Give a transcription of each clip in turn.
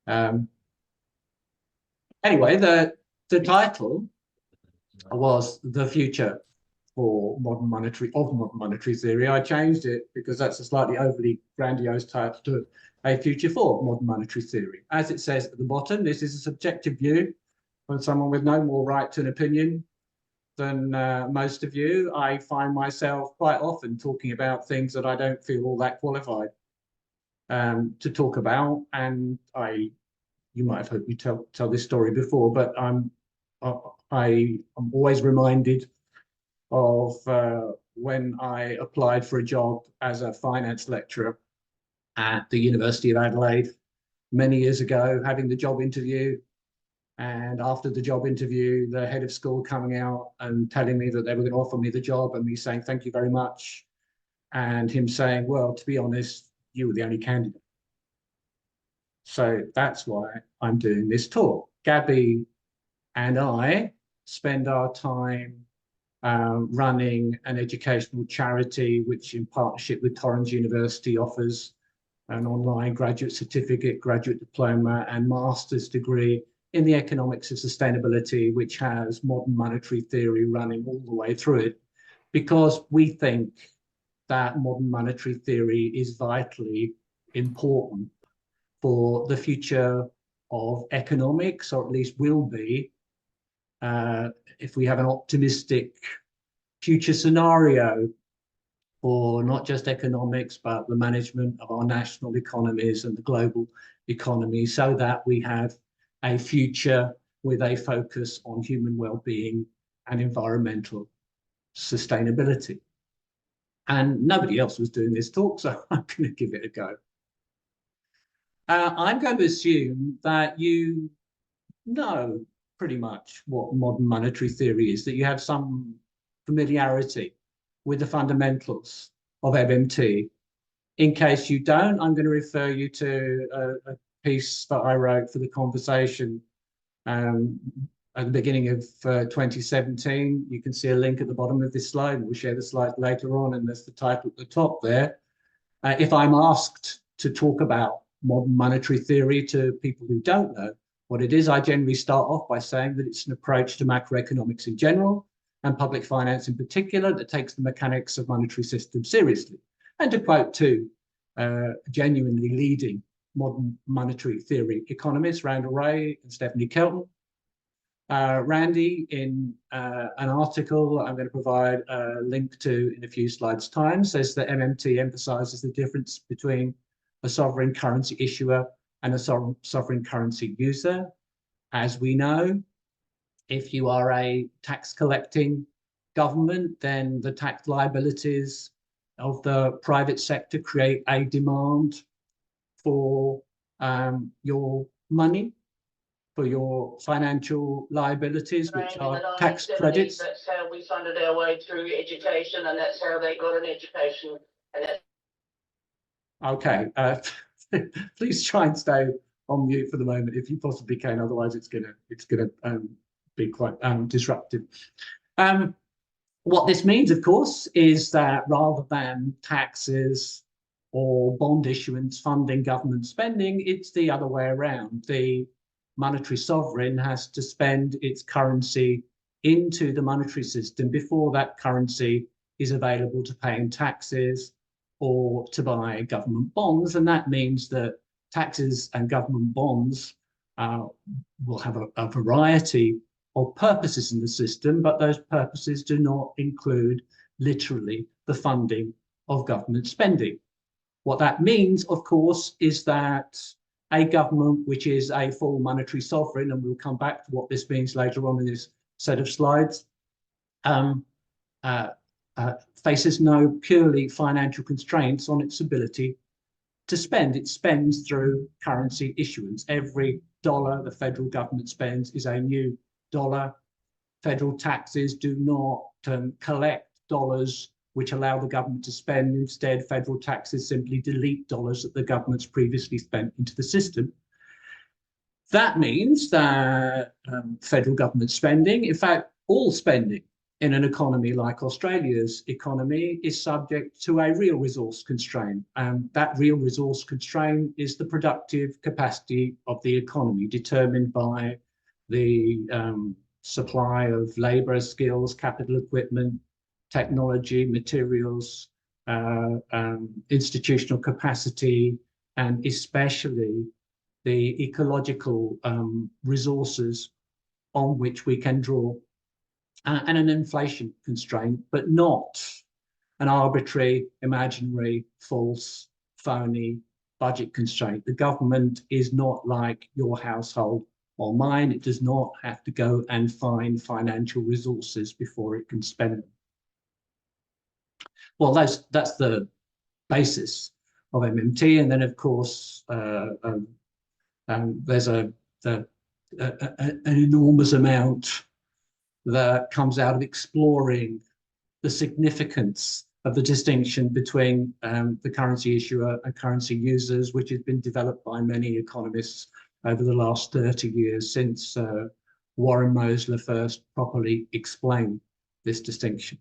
Um, anyway, the title was The Future for modern monetary theory. I changed it because that's a slightly overly grandiose title to A Future for Modern Monetary Theory. As it says at the bottom, this is a subjective view from someone with no more right to an opinion than most of you. I find myself quite often talking about things that I don't feel all that qualified to talk about, and you might have heard me tell this story before, but I'm always reminded of when I applied for a job as a finance lecturer at the University of Adelaide many years ago, having the job interview. And after the job interview, the head of school coming out and telling me that they were going to offer me the job, and me saying, thank you very much. And him saying, well, to be honest, you were the only candidate. So that's why I'm doing this talk. Gabby and I spend our time running an educational charity, which in partnership with Torrens University offers an online graduate certificate, graduate diploma, and master's degree in the economics of sustainability, which has modern monetary theory running all the way through it, because we think that modern monetary theory is vitally important for the future of economics, or at least will be, if we have an optimistic future scenario for not just economics, but the management of our national economies and the global economy, so that we have a future with a focus on human well-being and environmental sustainability. And nobody else was doing this talk, so I'm going to give it a go. I'm going to assume that you know pretty much what modern monetary theory is, that you have some familiarity with the fundamentals of MMT. In case you don't, I'm going to refer you to a piece that I wrote for the conversation at the beginning of 2017. You can see a link at the bottom of this slide. We'll share the slide later on, and there's the title at the top there. If I'm asked to talk about modern monetary theory to people who don't know what it is, I generally start off by saying that it's an approach to macroeconomics in general and public finance in particular that takes the mechanics of monetary systems seriously. And to quote two genuinely leading modern monetary theory economists, Randall Wray and Stephanie Kelton. Randy, in an article I'm going to provide a link to in a few slides' time, says that MMT emphasizes the difference between a sovereign currency issuer and a sovereign currency user. As we know, if you are a tax collecting government, then the tax liabilities of the private sector create a demand for your money, for your financial liabilities, which are tax credits. That's how we funded our way through education, and that's how they got an education. And that's okay, please try and stay on mute for the moment if you possibly can. Otherwise, it's gonna be quite disruptive. What this means, of course, is that rather than taxes or bond issuance funding government spending, it's the other way around. The monetary sovereign has to spend its currency into the monetary system before that currency is available to pay in taxes or to buy government bonds. And that means that taxes and government bonds will have a variety of purposes in the system, but those purposes do not include literally the funding of government spending. What that means, of course, is that a government which is a full monetary sovereign, and we'll come back to what this means later on in this set of slides, faces no purely financial constraints on its ability to spend. It spends through currency issuance. Every dollar the federal government spends is a new dollar. Federal taxes do not collect dollars which allow the government to spend. Instead, federal taxes simply delete dollars that the government's previously spent into the system. That means that federal government spending, in fact, all spending in an economy like Australia's economy is subject to a real resource constraint. That real resource constraint is the productive capacity of the economy, determined by the supply of labour, skills, capital equipment, technology, materials, institutional capacity, and especially the ecological resources on which we can draw, and an inflation constraint, but not an arbitrary, imaginary, false, phony budget constraint. The government is not like your household or mine. It does not have to go and find financial resources before it can spend them. Well, that's the basis of MMT. And then, of course, there's an enormous amount that comes out of exploring the significance of the distinction between the currency issuer and currency users, which has been developed by many economists over the last 30 years since Warren Mosler first properly explained this distinction.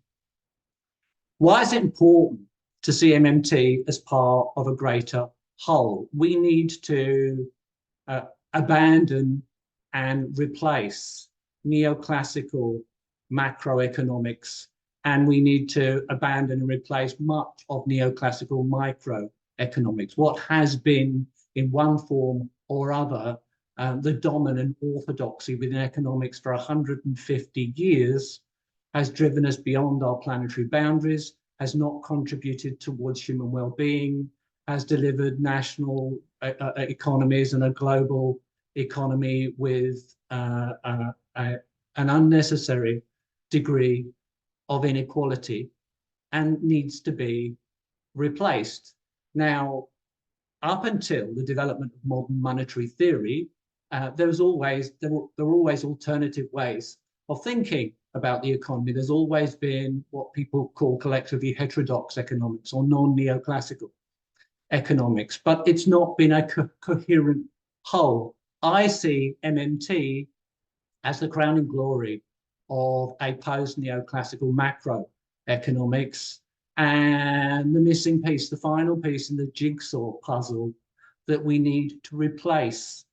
Why is it important to see MMT as part of a greater whole? We need to abandon and replace neoclassical macroeconomics, and we need to abandon and replace much of neoclassical microeconomics, what has been in one form or other the dominant orthodoxy within economics for 150 years, has driven us beyond our planetary boundaries, has not contributed towards human well-being, has delivered national economies and a global economy with an unnecessary degree of inequality, and needs to be replaced. Now, up until the development of modern monetary theory, there were always alternative ways of thinking about the economy. There's always been what people call collectively heterodox economics or non-neoclassical economics, but it's not been a coherent whole. I see MMT as the crowning glory of a post-neoclassical macroeconomics, and the missing piece, the final piece in the jigsaw puzzle, that we need to replace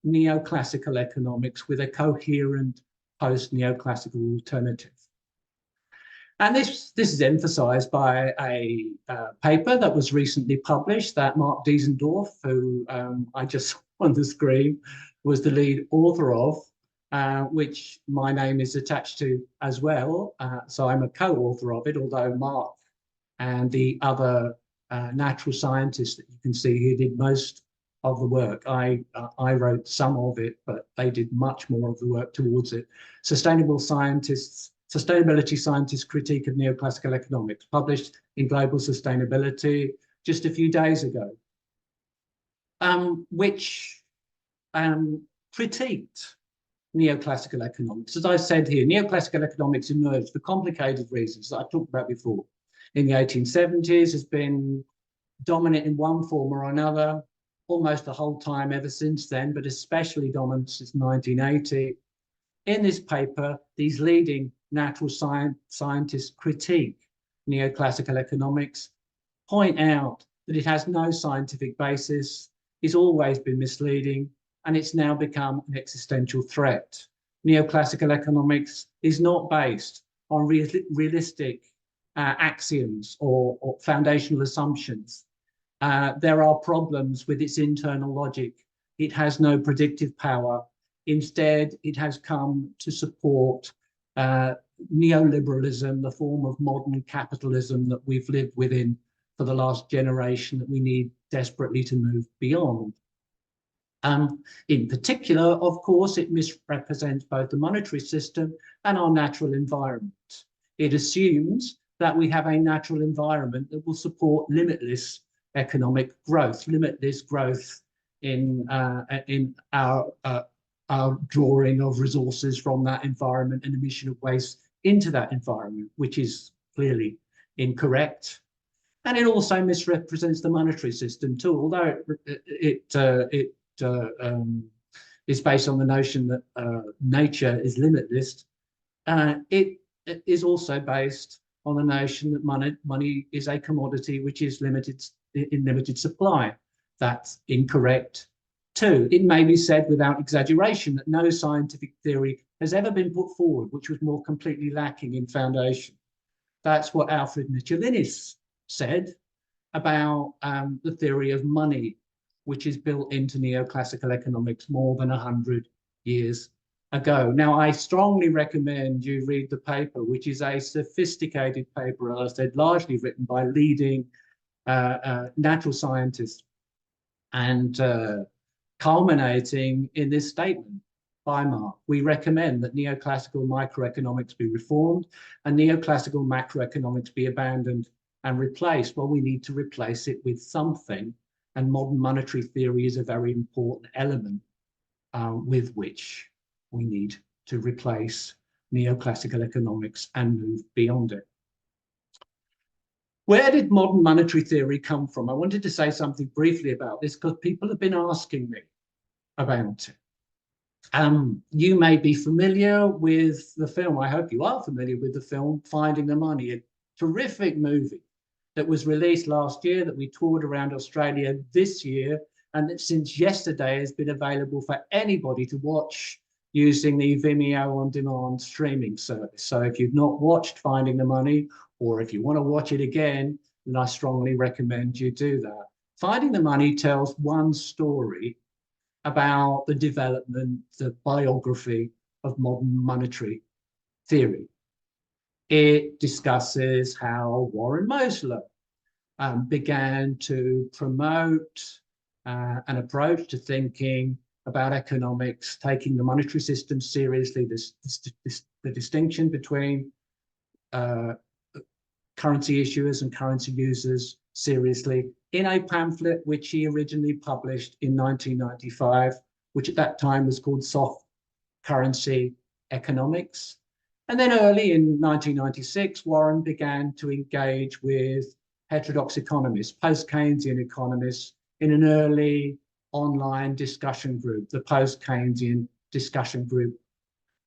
neoclassical economics with a coherent post-neoclassical alternative. And this is emphasized by a paper that was recently published that Mark Diesendorf, who I just saw on the screen, was the lead author of, which my name is attached to as well. So I'm a co-author of it, although Mark and the other natural scientists that you can see here did most of the work. I wrote some of it, but they did much more of the work towards it. Sustainability Scientists' Critique of Neoclassical Economics, published in Global Sustainability just a few days ago, which critiqued neoclassical economics. As I said here, neoclassical economics emerged for complicated reasons that I've talked about before. In the 1870s, has been dominant in one form or another almost the whole time ever since then, but especially dominant since 1980. In this paper, these leading natural scientists critique neoclassical economics, point out that it has no scientific basis, it's always been misleading, and it's now become an existential threat. Neoclassical economics is not based on realistic axioms or foundational assumptions. There are problems with its internal logic. It has no predictive power. Instead, it has come to support neoliberalism, the form of modern capitalism that we've lived within for the last generation, that we need desperately to move beyond. In particular, of course, it misrepresents both the monetary system and our natural environment. It assumes that we have a natural environment that will support limitless economic growth, in our drawing of resources from that environment and emission of waste into that environment, which is clearly incorrect. And it also misrepresents the monetary system too, although it is based on the notion that nature is limitless. It is also based on the notion that money is a commodity which is in limited supply. That's incorrect too. It may be said without exaggeration that no scientific theory has ever been put forward which was more completely lacking in foundation. That's what Alfred Michelinius said about the theory of money, which is built into neoclassical economics more than 100 years ago. Now, I strongly recommend you read the paper, which is a sophisticated paper, as I said, largely written by leading natural scientists, and culminating in this statement by Mark. We recommend that neoclassical microeconomics be reformed and neoclassical macroeconomics be abandoned and replaced. Well, we need to replace it with something, and modern monetary theory is a very important element with which we need to replace neoclassical economics and move beyond it. Where did modern monetary theory come from? I wanted to say something briefly about this because people have been asking me about it. You may be familiar with the film, I hope you are familiar with the film Finding the Money, a terrific movie that was released last year, that we toured around Australia this year, and that since yesterday has been available for anybody to watch using the Vimeo on-demand streaming service. So if you've not watched Finding the Money, or if you want to watch it again, then I strongly recommend you do that. Finding the Money tells one story about the development, the biography of modern monetary theory. It discusses how Warren Mosler began to promote an approach to thinking about economics, taking the monetary system seriously, the distinction between currency issuers and currency users seriously, in a pamphlet which he originally published in 1995, which at that time was called Soft Currency Economics. And then early in 1996, Warren began to engage with heterodox economists, post-Keynesian economists, in an early online discussion group, the post-Keynesian discussion group,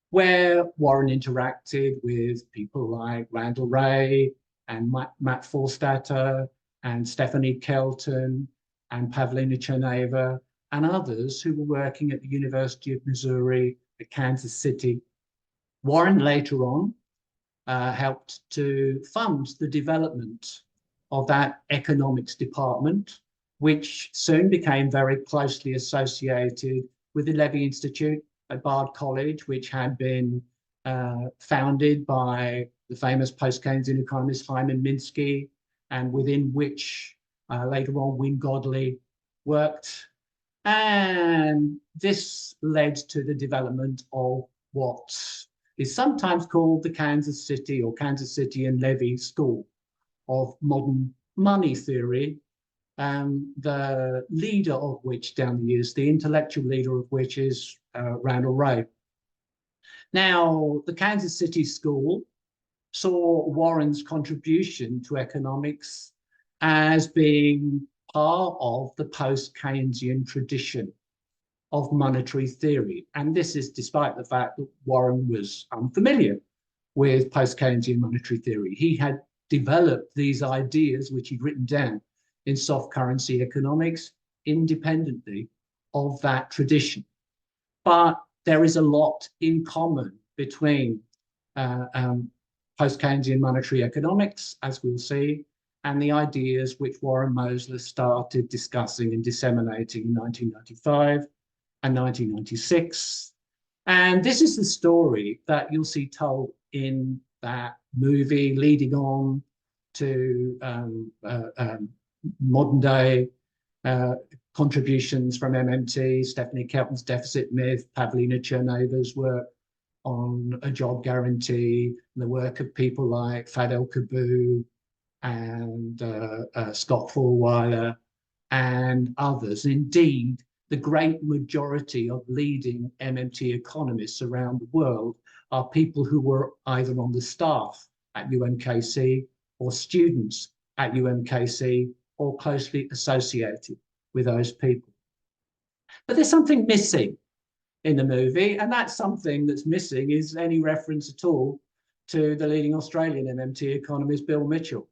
where Warren interacted with people like Randall Wray and Matt Forstater and Stephanie Kelton and Pavlina Cherneva and others who were working at the University of Missouri at Kansas City. Warren later on helped to fund the development of that economics department, which soon became very closely associated with the Levy Institute at Bard College, which had been founded by the famous post-Keynesian economist Hyman Minsky, and within which later on Wynne Godley worked. And this led to the development of what is sometimes called the Kansas City or Kansas City and Levy School of Modern Money Theory, the leader of which down the years, the intellectual leader of which is Randall Wray. Now, the Kansas City School saw Warren's contribution to economics as being part of the post-Keynesian tradition of monetary theory. And this is despite the fact that Warren was unfamiliar with post-Keynesian monetary theory. He had developed these ideas, which he'd written down in soft currency economics, independently of that tradition. But there is a lot in common between post-Keynesian monetary economics, as we'll see, and the ideas which Warren Mosler started discussing and disseminating in 1995 and 1996. And this is the story that you'll see told in that movie, leading on to modern day contributions from MMT, Stephanie Kelton's Deficit Myth, Pavlina Cherneva's work on a job guarantee, and the work of people like Fadel Kabu and Scott Fulwiler and others. Indeed, the great majority of leading MMT economists around the world are people who were either on the staff at UMKC or students at UMKC or closely associated with those people. But there's something missing in the movie, and that's something that's missing is any reference at all to the leading Australian MMT economist, Bill Mitchell.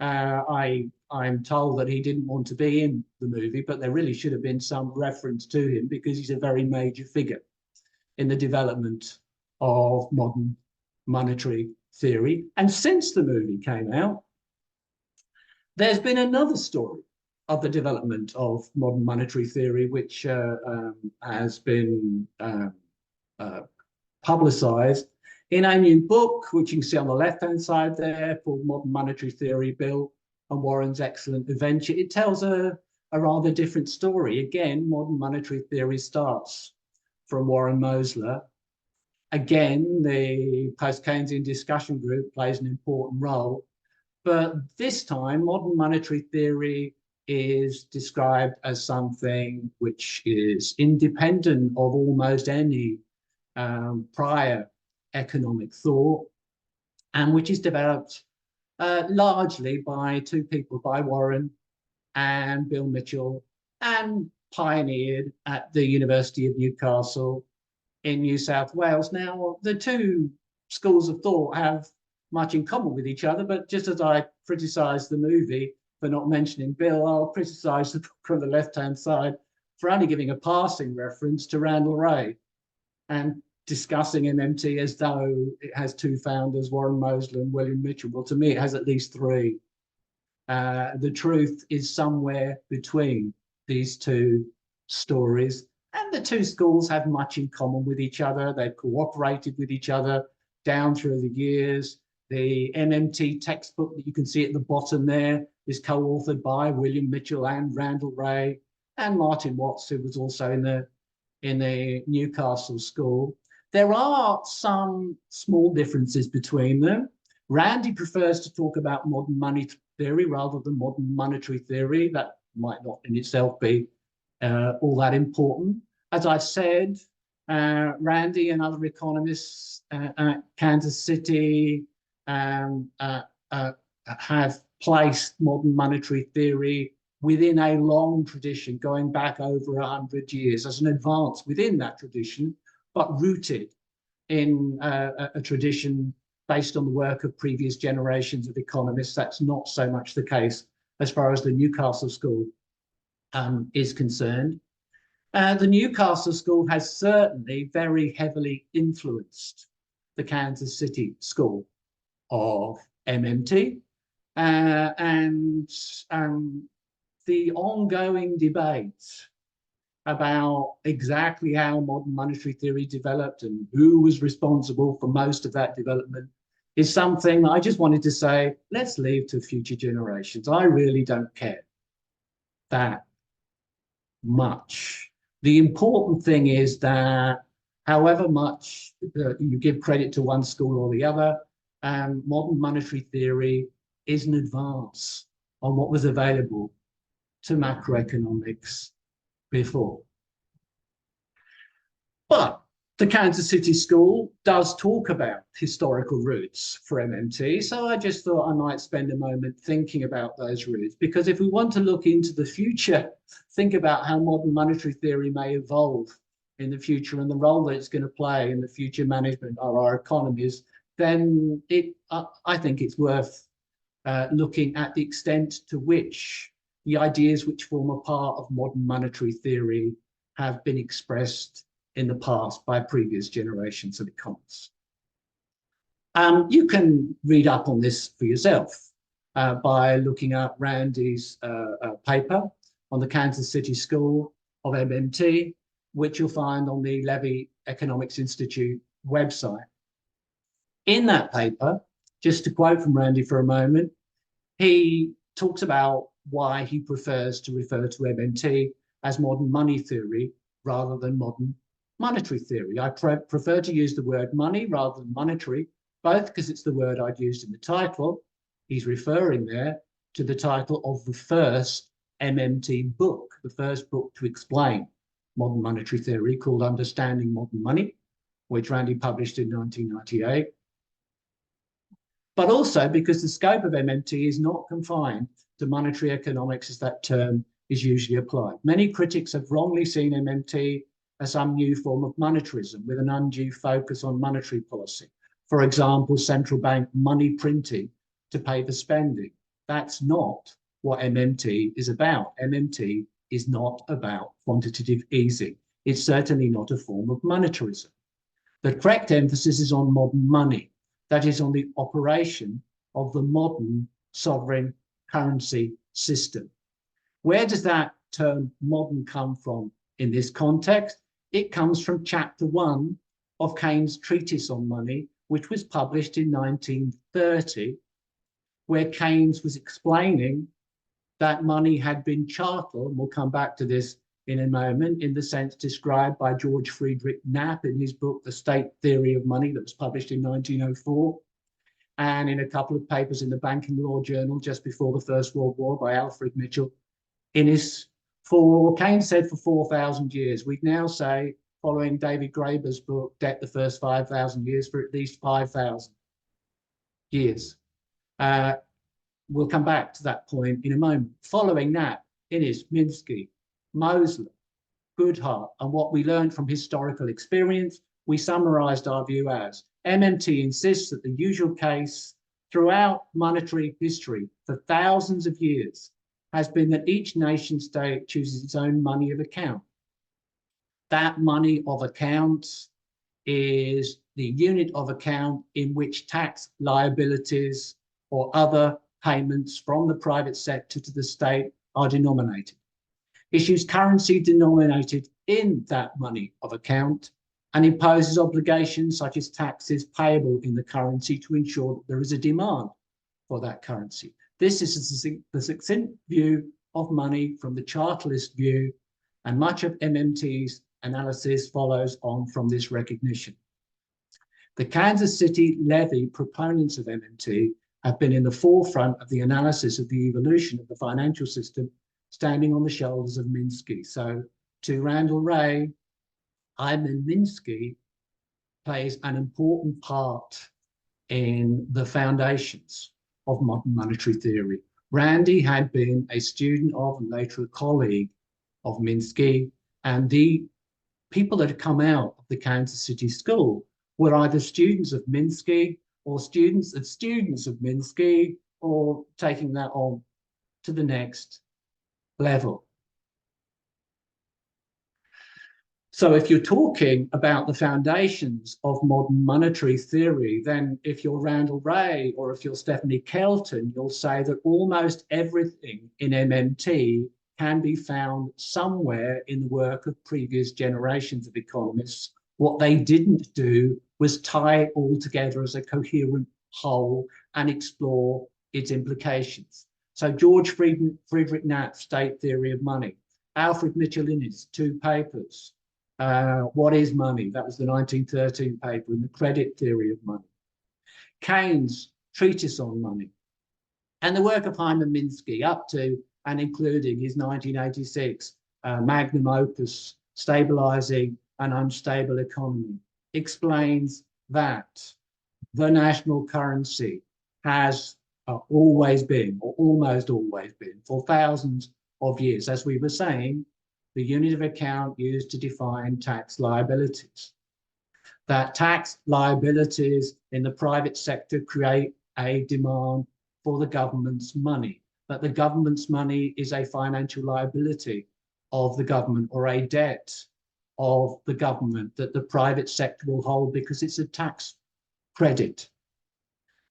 I'm told that he didn't want to be in the movie, but there really should have been some reference to him because he's a very major figure in the development of modern monetary theory. And since the movie came out, there's been another story of the development of modern monetary theory, which has been publicized in a new book, which you can see on the left-hand side there, called Modern Monetary Theory, Bill and Warren's Excellent Adventure. It tells a rather different story. Again, modern monetary theory starts from Warren Mosler. Again, the post-Keynesian discussion group plays an important role, but this time modern monetary theory is described as something which is independent of almost any prior economic thought, and which is developed largely by two people, by Warren and Bill Mitchell, and pioneered at the University of Newcastle in New South Wales. Now, the two schools of thought have much in common with each other, but just as I criticise the movie for not mentioning Bill, I'll criticise the book on the left-hand side for only giving a passing reference to Randall Wray and discussing MMT as though it has two founders, Warren Mosler and William Mitchell. Well, to me, it has at least three. The truth is somewhere between these two stories, and the two schools have much in common with each other. They've cooperated with each other down through the years. The MMT textbook that you can see at the bottom there is co-authored by William Mitchell and Randall Wray and Martin Watts, who was also in the Newcastle school. There are some small differences between them. Randy prefers to talk about modern money theory rather than modern monetary theory. That might not in itself be all that important. As I said, Randy and other economists at Kansas City have placed modern monetary theory within a long tradition going back over 100 years as an advance within that tradition, but rooted in a tradition based on the work of previous generations of economists. That's not so much the case as far as the Newcastle School is concerned. The Newcastle School has certainly very heavily influenced the Kansas City School of MMT, and the ongoing debate about exactly how modern monetary theory developed and who was responsible for most of that development is something that I just wanted to say, let's leave to future generations. I really don't care that much. The important thing is that however much you give credit to one school or the other, modern monetary theory is an advance on what was available to macroeconomics before. But the Kansas City School does talk about historical roots for MMT, so I just thought I might spend a moment thinking about those roots, because if we want to look into the future, think about how modern monetary theory may evolve in the future and the role that it's going to play in the future management of our economies, then I think it's worth looking at the extent to which the ideas which form a part of modern monetary theory have been expressed in the past by previous generations of economists. You can read up on this for yourself by looking up Randy's paper on the Kansas City School of MMT, which you'll find on the Levy Economics Institute website. In that paper, just to quote from Randy for a moment, he talks about why he prefers to refer to MMT as modern money theory rather than modern monetary theory. I prefer to use the word money rather than monetary, both because it's the word I'd used in the title. He's referring there to the title of the first MMT book, the first book to explain modern monetary theory, called Understanding Modern Money, which Randy published in 1998. But also because the scope of MMT is not confined to monetary economics as that term is usually applied. Many critics have wrongly seen MMT as some new form of monetarism with an undue focus on monetary policy. For example, central bank money printing to pay for spending. That's not what MMT is about. MMT is not about quantitative easing. It's certainly not a form of monetarism. The correct emphasis is on modern money, that is, on the operation of the modern sovereign currency system. Where does that term modern come from in this context? It comes from chapter 1 of Keynes' treatise on money, which was published in 1930, where Keynes was explaining that money had been chattel, and we'll come back to this in a moment, in the sense described by George Friedrich Knapp in his book, The State Theory of Money, that was published in 1904, and in a couple of papers in the Banking Law Journal just before the First World War by Alfred Mitchell. Keynes said for 4,000 years. We'd now say, following David Graeber's book, Debt the First 5,000 Years, for at least 5,000 years. We'll come back to that point in a moment. Following that, Innes, Minsky, Mosley, Goodhart, and what we learned from historical experience, we summarized our view as MMT insists that the usual case throughout monetary history for thousands of years has been that each nation state chooses its own money of account. That money of account is the unit of account in which tax liabilities or other payments from the private sector to the state are denominated. Issues currency denominated in that money of account and imposes obligations such as taxes payable in the currency to ensure that there is a demand for that currency. This is the succinct view of money from the chartalist view, and much of MMT's analysis follows on from this recognition. The Kansas City levy proponents of MMT have been in the forefront of the analysis of the evolution of the financial system, standing on the shoulders of Minsky. So to Randall Wray, Hyman Minsky plays an important part in the foundations of modern monetary theory. Randy had been a student of and later a colleague of Minsky, and the people that had come out of the Kansas City School were either students of Minsky or students of Minsky, or taking that on to the next level. So if you're talking about the foundations of modern monetary theory, then if you're Randall Wray or if you're Stephanie Kelton, you'll say that almost everything in MMT can be found somewhere in the work of previous generations of economists. What they didn't do was tie it all together as a coherent whole and explore its implications. So George Friedrich Knapp's State Theory of Money, Alfred Mitchell Innes, 2 papers. What is money? That was the 1913 paper, and the Credit Theory of Money. Keynes' Treatise on Money, and the work of Hyman Minsky up to and including his 1986 magnum opus, Stabilizing an Unstable Economy, explains that the national currency has always been, or almost always been, for thousands of years, as we were saying, the unit of account used to define tax liabilities. That tax liabilities in the private sector create a demand for the government's money, that the government's money is a financial liability of the government or a debt of the government that the private sector will hold because it's a tax credit.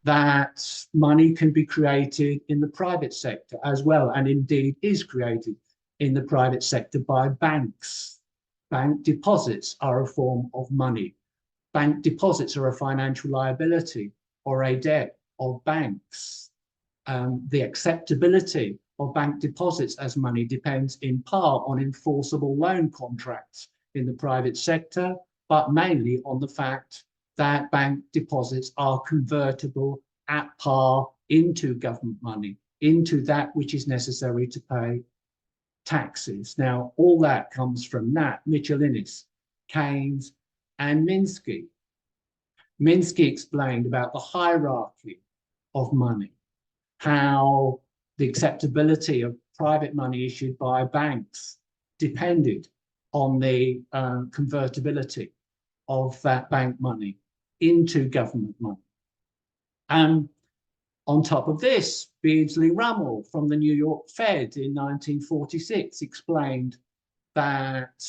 That money can be created in the private sector as well, and indeed is created in the private sector by banks. Bank deposits are a form of money. Bank deposits are a financial liability or a debt of banks. The acceptability of bank deposits as money depends in part on enforceable loan contracts in the private sector, but mainly on the fact that bank deposits are convertible at par into government money, into that which is necessary to pay taxes. Now, all that comes from Knapp, Mitchell Innes, Keynes, and Minsky. Minsky explained about the hierarchy of money, how the acceptability of private money issued by banks depended on the convertibility of that bank money into government money. On top of this, Beardsley Rummel from the New York Fed in 1946 explained that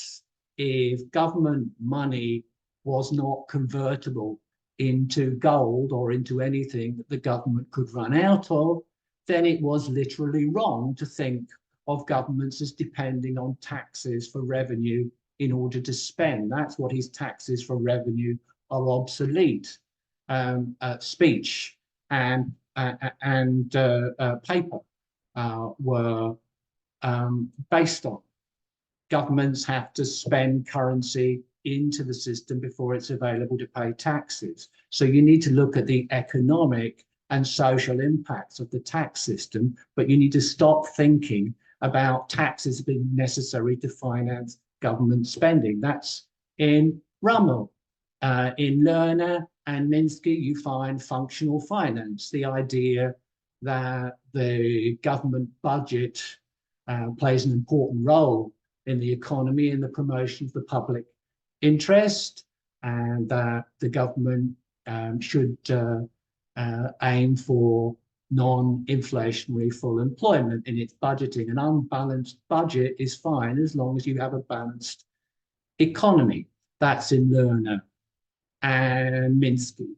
if government money was not convertible into gold or into anything that the government could run out of, then it was literally wrong to think of governments as depending on taxes for revenue in order to spend. That's what his taxes for revenue are obsolete. Speech and paper were based on. Governments have to spend currency into the system before it's available to pay taxes. So you need to look at the economic and social impacts of the tax system, but you need to stop thinking about taxes being necessary to finance government spending. That's in Rummel. In Lerner and Minsky, you find functional finance, the idea that the government budget plays an important role in the economy and the promotion of the public interest, and that the government should aim for non-inflationary full employment in its budgeting. An unbalanced budget is fine as long as you have a balanced economy. That's in Lerner and Minsky.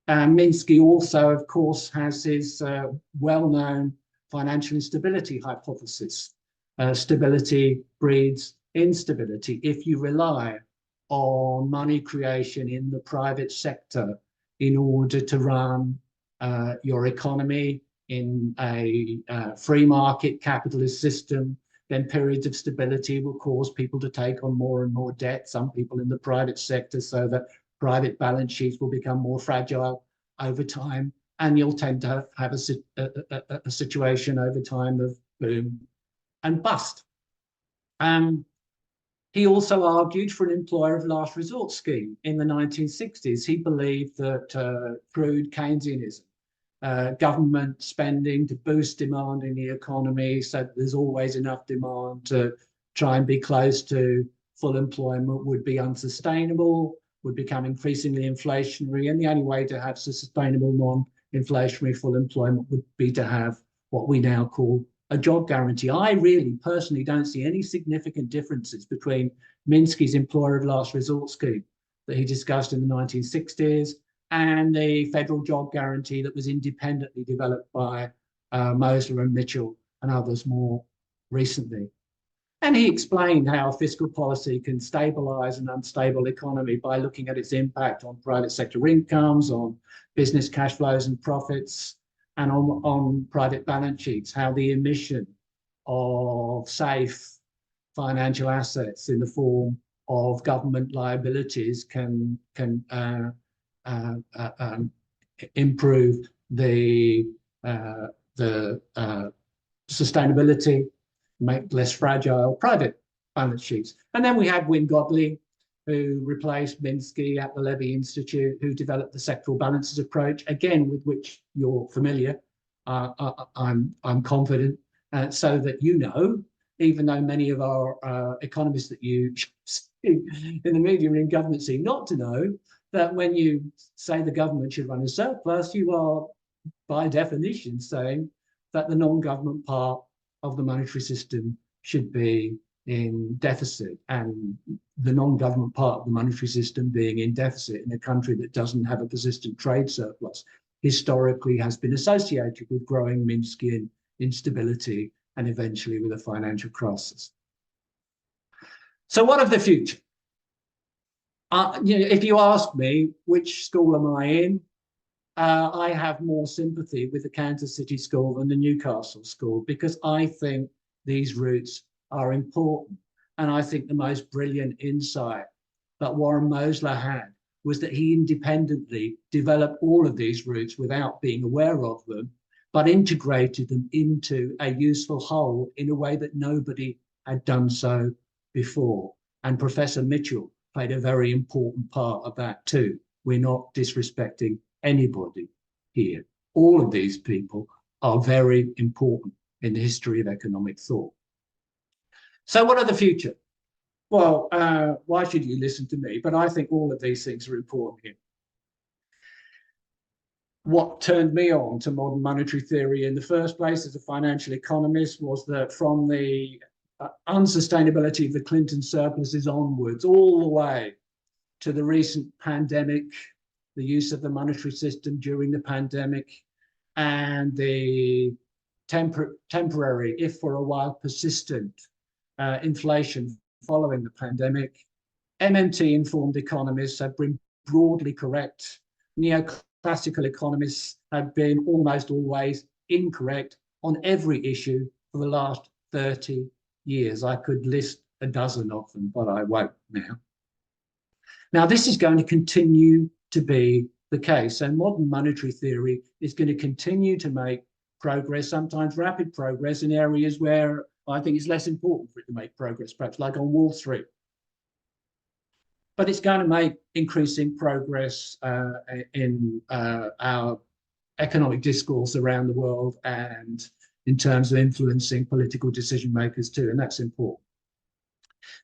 Minsky also, of course, has his well-known financial instability hypothesis. Stability breeds instability. If you rely on money creation in the private sector in order to run your economy in a free market capitalist system, then periods of stability will cause people to take on more and more debt, some people in the private sector, so that private balance sheets will become more fragile over time, and you'll tend to have a situation over time of boom and bust. He also argued for an employer of last resort scheme in the 1960s. He believed that crude Keynesianism, government spending to boost demand in the economy so that there's always enough demand to try and be close to full employment, would be unsustainable, would become increasingly inflationary, and the only way to have sustainable non-inflationary full employment would be to have what we now call a job guarantee. I really personally don't see any significant differences between Minsky's employer of last resort scheme that he discussed in the 1960s and the federal job guarantee that was independently developed by Moseley and Mitchell and others more recently. And he explained how fiscal policy can stabilize an unstable economy by looking at its impact on private sector incomes, on business cash flows and profits, and on private balance sheets, how the emission of safe financial assets in the form of government liabilities can improve the sustainability, make less fragile private balance sheets. And then we had Wynne Godley, who replaced Minsky at the Levy Institute, who developed the sectoral balances approach, again, with which you're familiar, I'm confident, so that you know, even though many of our economists that you in the media and in government seem not to know, that when you say the government should run a surplus, you are, by definition, saying that the non-government part of the monetary system should be in deficit, and the non-government part of the monetary system being in deficit in a country that doesn't have a persistent trade surplus historically has been associated with growing Minskian instability and eventually with a financial crisis. So what of the future? If you ask me which school am I in, I have more sympathy with the Kansas City School than the Newcastle School, because I think these routes are important. And I think the most brilliant insight that Warren Mosler had was that he independently developed all of these routes without being aware of them, but integrated them into a useful whole in a way that nobody had done so before. And Professor Mitchell played a very important part of that too. We're not disrespecting anybody here. All of these people are very important in the history of economic thought. So what are the future? Well, why should you listen to me? But I think all of these things are important here. what turned me on to modern monetary theory in the first place as a financial economist was that from the unsustainability of the Clinton surpluses onwards, all the way to the recent pandemic, the use of the monetary system during the pandemic, and the temporary, if for a while persistent, inflation following the pandemic, MMT-informed economists have been broadly correct. Neoclassical economists have been almost always incorrect on every issue for the last 30 years. I could list a dozen of them, but I won't now. Now, this is going to continue to be the case. So modern monetary theory is going to continue to make progress, sometimes rapid progress, in areas where I think it's less important for it to make progress, perhaps like on Wall Street. But it's going to make increasing progress in our economic discourse around the world and in terms of influencing political decision makers too, and that's important.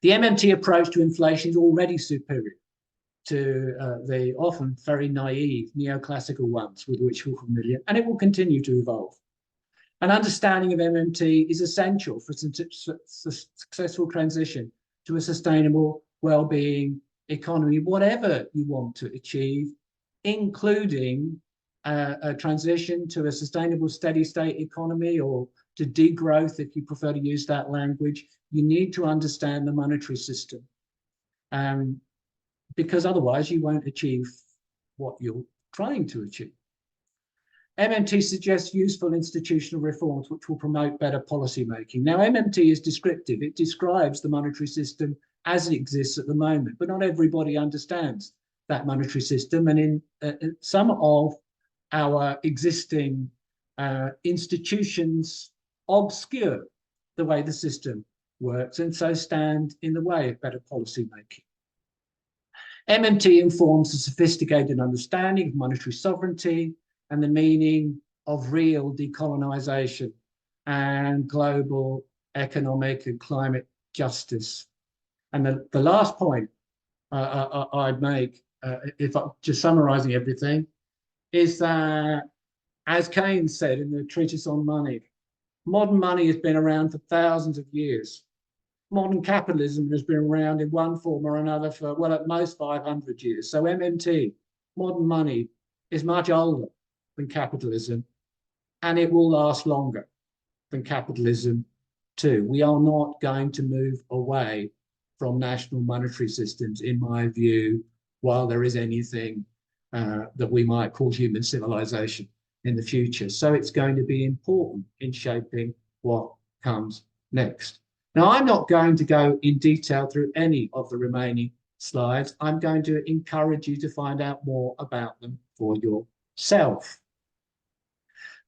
The MMT approach to inflation is already superior to the often very naive neoclassical ones with which we're familiar, and it will continue to evolve. An understanding of MMT is essential for successful transition to a sustainable well-being economy, whatever you want to achieve, including a transition to a sustainable steady state economy or to degrowth, if you prefer to use that language. You need to understand the monetary system, because otherwise you won't achieve what you're trying to achieve. MMT suggests useful institutional reforms which will promote better policy making. Now, MMT is descriptive. It describes the monetary system as it exists at the moment, but not everybody understands that monetary system. And in some of our existing institutions obscure the way the system works and so stand in the way of better policy making. MMT informs a sophisticated understanding of monetary sovereignty and the meaning of real decolonization and global economic and climate justice. And the last point I'd make, if I'm just summarizing everything, is that, as Keynes said in the Treatise on Money, modern money has been around for thousands of years. Modern capitalism has been around in one form or another for, well, at most 500 years. So MMT, modern money, is much older than capitalism, and it will last longer than capitalism too. We are not going to move away from national monetary systems, in my view, while there is anything that we might call human civilization in the future. So it's going to be important in shaping what comes next. Now, I'm not going to go in detail through any of the remaining slides. I'm going to encourage you to find out more about them for yourself.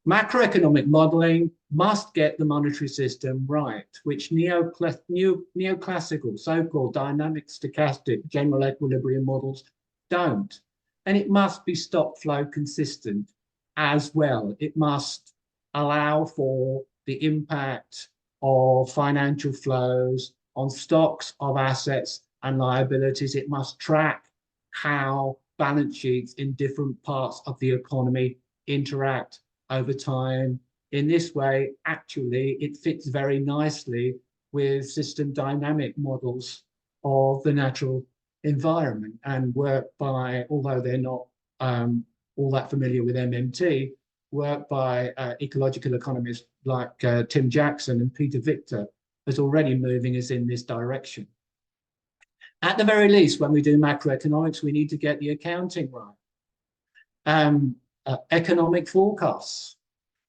Macroeconomic modeling must get the monetary system right, which neoclassical, so-called dynamic stochastic general equilibrium models don't. And it must be stock flow consistent as well. It must allow for the impact of financial flows on stocks of assets and liabilities. It must track how balance sheets in different parts of the economy interact over time. In this way, actually, it fits very nicely with system dynamic models of the natural environment and work by, although they're not all that familiar with MMT, work by ecological economists like Tim Jackson and Peter Victor is already moving us in this direction. At the very least, when we do macroeconomics, we need to get the accounting right. Economic forecasts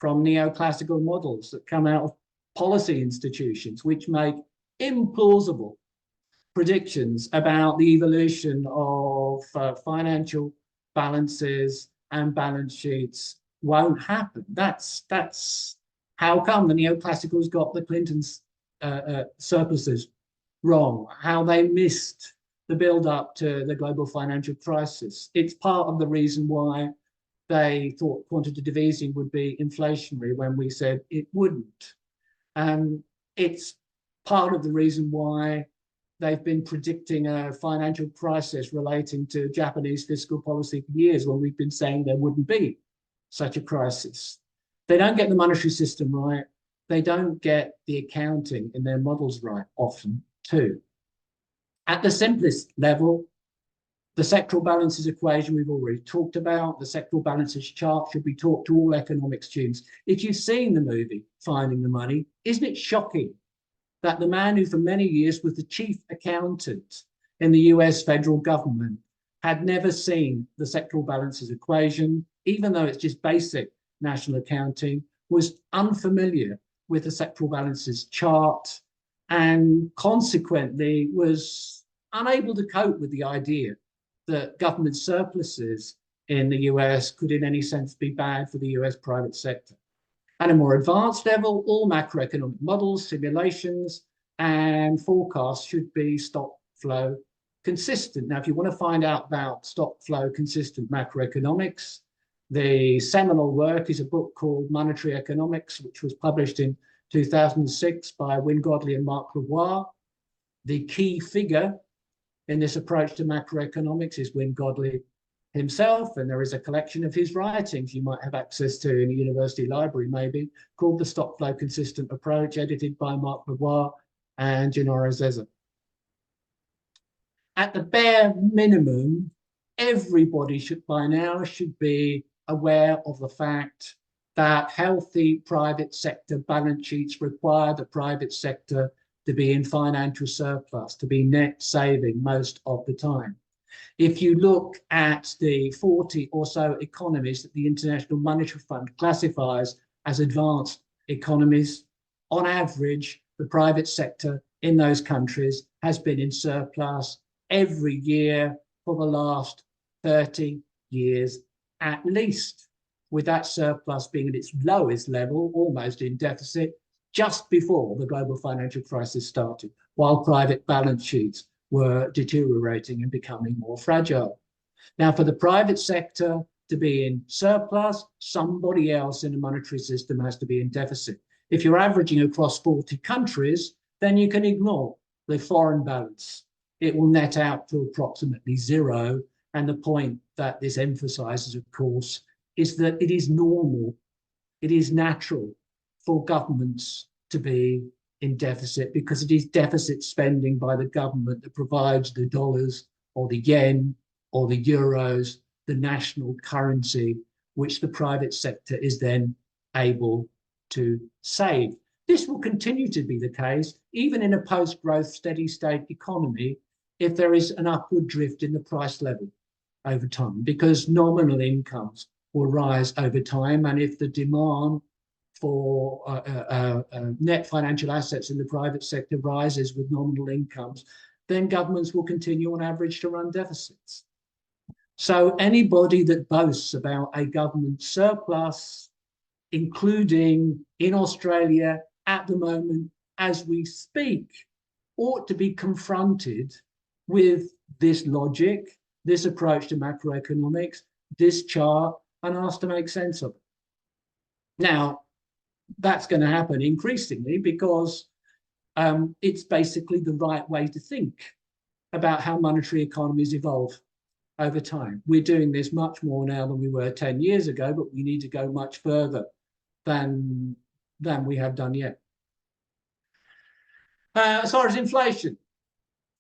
from neoclassical models that come out of policy institutions, which make implausible predictions about the evolution of financial balances and balance sheets, won't happen. That's how come the neoclassicals got the Clintons' surpluses wrong, how they missed the build-up to the global financial crisis. It's part of the reason why they thought quantitative easing would be inflationary when we said it wouldn't. It's part of the reason why they've been predicting a financial crisis relating to Japanese fiscal policy for years when we've been saying there wouldn't be such a crisis. They don't get the monetary system right. They don't get the accounting in their models right, often too. At the simplest level, the sectoral balances equation we've already talked about. The sectoral balances chart should be taught to all economics students. If you've seen the movie Finding the Money, isn't it shocking that the man who for many years was the chief accountant in the US federal government had never seen the sectoral balances equation, even though it's just basic national accounting, was unfamiliar with the sectoral balances chart, and consequently was unable to cope with the idea that government surpluses in the US could in any sense be bad for the US private sector. At a more advanced level, all macroeconomic models, simulations, and forecasts should be stock flow consistent. Now, if you want to find out about stock flow consistent macroeconomics, the seminal work is a book called Monetary Economics, which was published in 2006 by Wynne Godley and Mark Lavoie. The key figure in this approach to macroeconomics is Wynne Godley himself, and there is a collection of his writings you might have access to in a university library, maybe, called The Stock Flow Consistent Approach, edited by Mark Lavoie and Gennaro Zezza. At the bare minimum, everybody should by now should be aware of the fact that healthy private sector balance sheets require the private sector to be in financial surplus, to be net saving most of the time. If you look at the 40 or so economies that the International Monetary Fund classifies as advanced economies, on average, the private sector in those countries has been in surplus every year for the last 30 years at least, with that surplus being at its lowest level, almost in deficit, just before the global financial crisis started, while private balance sheets were deteriorating and becoming more fragile. Now, for the private sector to be in surplus, somebody else in the monetary system has to be in deficit. If you're averaging across 40 countries, then you can ignore the foreign balance. It will net out to approximately zero. And the point that this emphasizes, of course, is that it is normal, it is natural for governments to be in deficit, because it is deficit spending by the government that provides the dollars or the yen or the euros, the national currency, which the private sector is then able to save. This will continue to be the case, even in a post-growth steady state economy, if there is an upward drift in the price level over time, because nominal incomes will rise over time. And if the demand for net financial assets in the private sector rises with nominal incomes, then governments will continue on average to run deficits. So anybody that boasts about a government surplus, including in Australia at the moment as we speak, ought to be confronted with this logic, this approach to macroeconomics, this chart, and asked to make sense of it. Now, that's going to happen increasingly because it's basically the right way to think about how monetary economies evolve over time. We're doing this much more now than we were 10 years ago, but we need to go much further than we have done yet. As far as inflation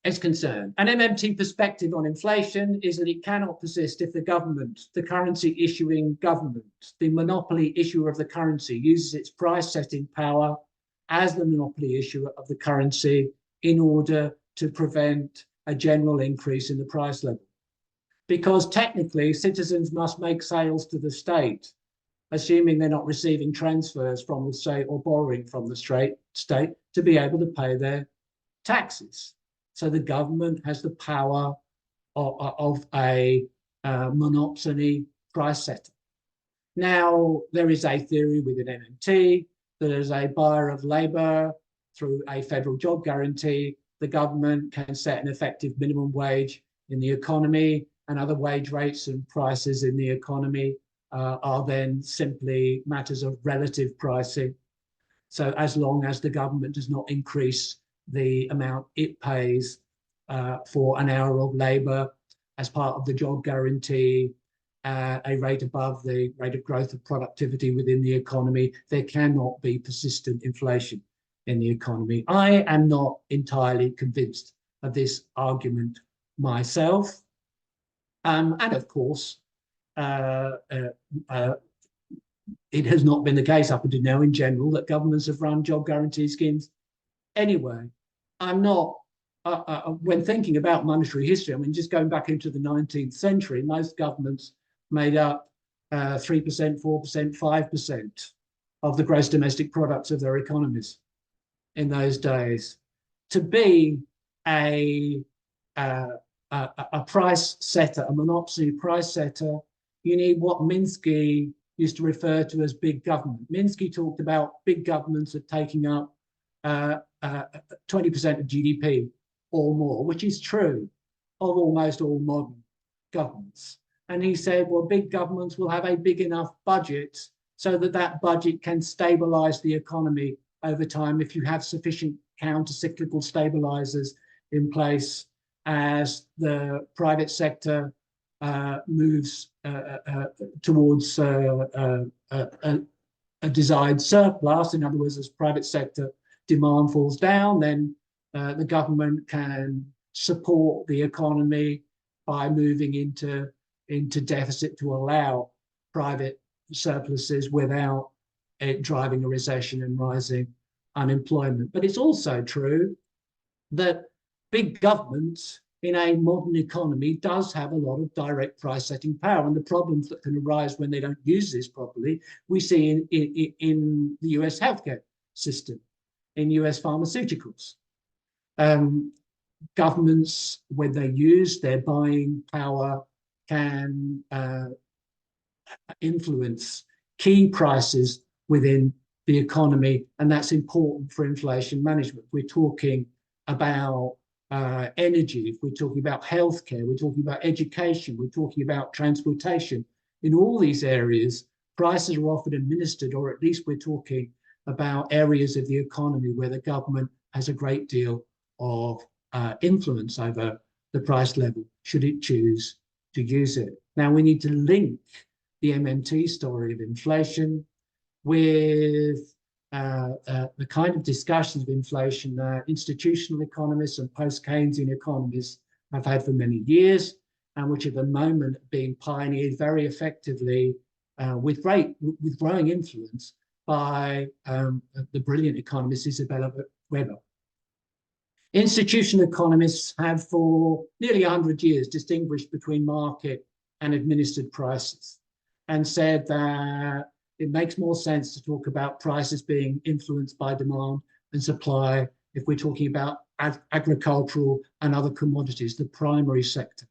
is concerned, an MMT perspective on inflation is that it cannot persist if the government, the currency issuing government, the monopoly issuer of the currency, uses its price setting power as the monopoly issuer of the currency in order to prevent a general increase in the price level. Because technically, citizens must make sales to the state, assuming they're not receiving transfers from the state or borrowing from the state to be able to pay their taxes. So the government has the power of a monopsony price setter. Now, there is a theory within MMT that as a buyer of labour through a federal job guarantee, the government can set an effective minimum wage in the economy, and other wage rates and prices in the economy are then simply matters of relative pricing. So as long as the government does not increase the amount it pays for an hour of labour as part of the job guarantee, a rate above the rate of growth of productivity within the economy, there cannot be persistent inflation in the economy. I am not entirely convinced of this argument myself. And of course, it has not been the case up until now in general that governments have run job guarantee schemes anyway. I'm not, when thinking about monetary history, I mean, just going back into the 19th century, most governments made up 3%, 4%, 5% of the gross domestic products of their economies in those days. To be a price setter, a monopoly price setter, you need what Minsky used to refer to as big government. Minsky talked about big governments are taking up 20% of GDP or more, which is true of almost all modern governments. And he said, well, big governments will have a big enough budget so that that budget can stabilize the economy over time if you have sufficient counter-cyclical stabilizers in place as the private sector moves towards a desired surplus. In other words, as private sector demand falls down, then the government can support the economy by moving into deficit to allow private surpluses without it driving a recession and rising unemployment. But it's also true that big government in a modern economy does have a lot of direct price setting power, and the problems that can arise when they don't use this properly, we see in the US healthcare system, in US pharmaceuticals. Governments, when they use their buying power, can influence key prices within the economy, and that's important for inflation management. We're talking about energy, if we're talking about healthcare, we're talking about education, we're talking about transportation. In all these areas, prices are often administered, or at least we're talking about areas of the economy where the government has a great deal of influence over the price level, should it choose to use it. Now, we need to link the MMT story of inflation with the kind of discussions of inflation that institutional economists and post-Keynesian economists have had for many years, and which at the moment are being pioneered very effectively with growing influence by the brilliant economist Isabella Weber. Institutional economists have for nearly 100 years distinguished between market and administered prices and said that it makes more sense to talk about prices being influenced by demand and supply if we're talking about agricultural and other commodities, the primary sector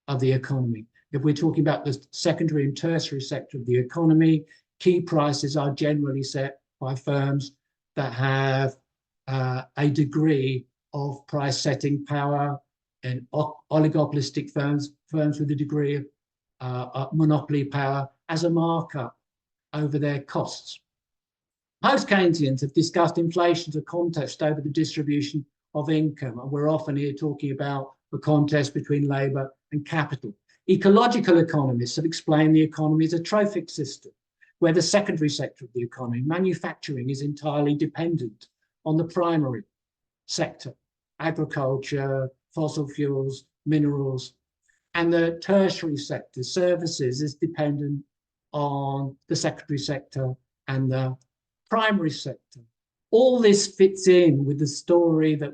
of the economy. If we're talking about the secondary and tertiary sector of the economy, key prices are generally set by firms that have a degree of price setting power, and oligopolistic firms with a degree of monopoly power as a markup over their costs. Post-Keynesians have discussed inflation as a contest over the distribution of income, and we're often here talking about the contest between labour and capital. Ecological economists have explained the economy as a trophic system, where the secondary sector of the economy, manufacturing, is entirely dependent on the primary sector, agriculture, fossil fuels, minerals, and the tertiary sector, services, is dependent on the secondary sector and the primary sector. All this fits in with the story that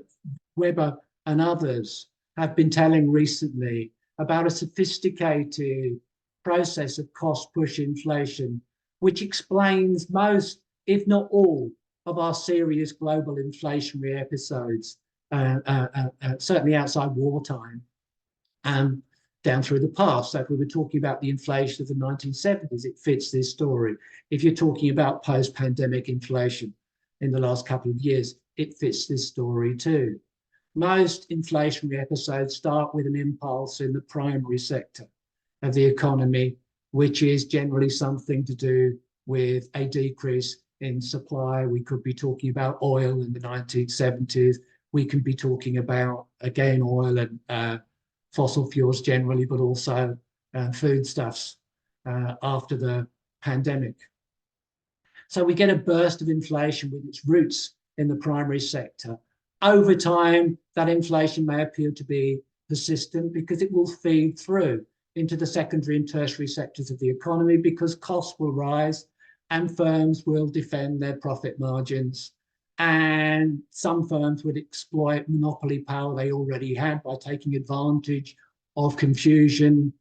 Weber and others have been telling recently about a sophisticated process of cost push inflation, which explains most, if not all, of our serious global inflationary episodes, certainly outside wartime and down through the past. So if we were talking about the inflation of the 1970s, it fits this story. If you're talking about post-pandemic inflation in the last couple of years, it fits this story too. Most inflationary episodes start with an impulse in the primary sector of the economy, which is generally something to do with a decrease in supply. We could be talking about oil in the 1970s. We can be talking about, again, oil and fossil fuels generally, but also foodstuffs after the pandemic. So we get a burst of inflation with its roots in the primary sector. Over time, that inflation may appear to be persistent because it will feed through into the secondary and tertiary sectors of the economy, because costs will rise and firms will defend their profit margins. And some firms would exploit monopoly power they already had by taking advantage of confusion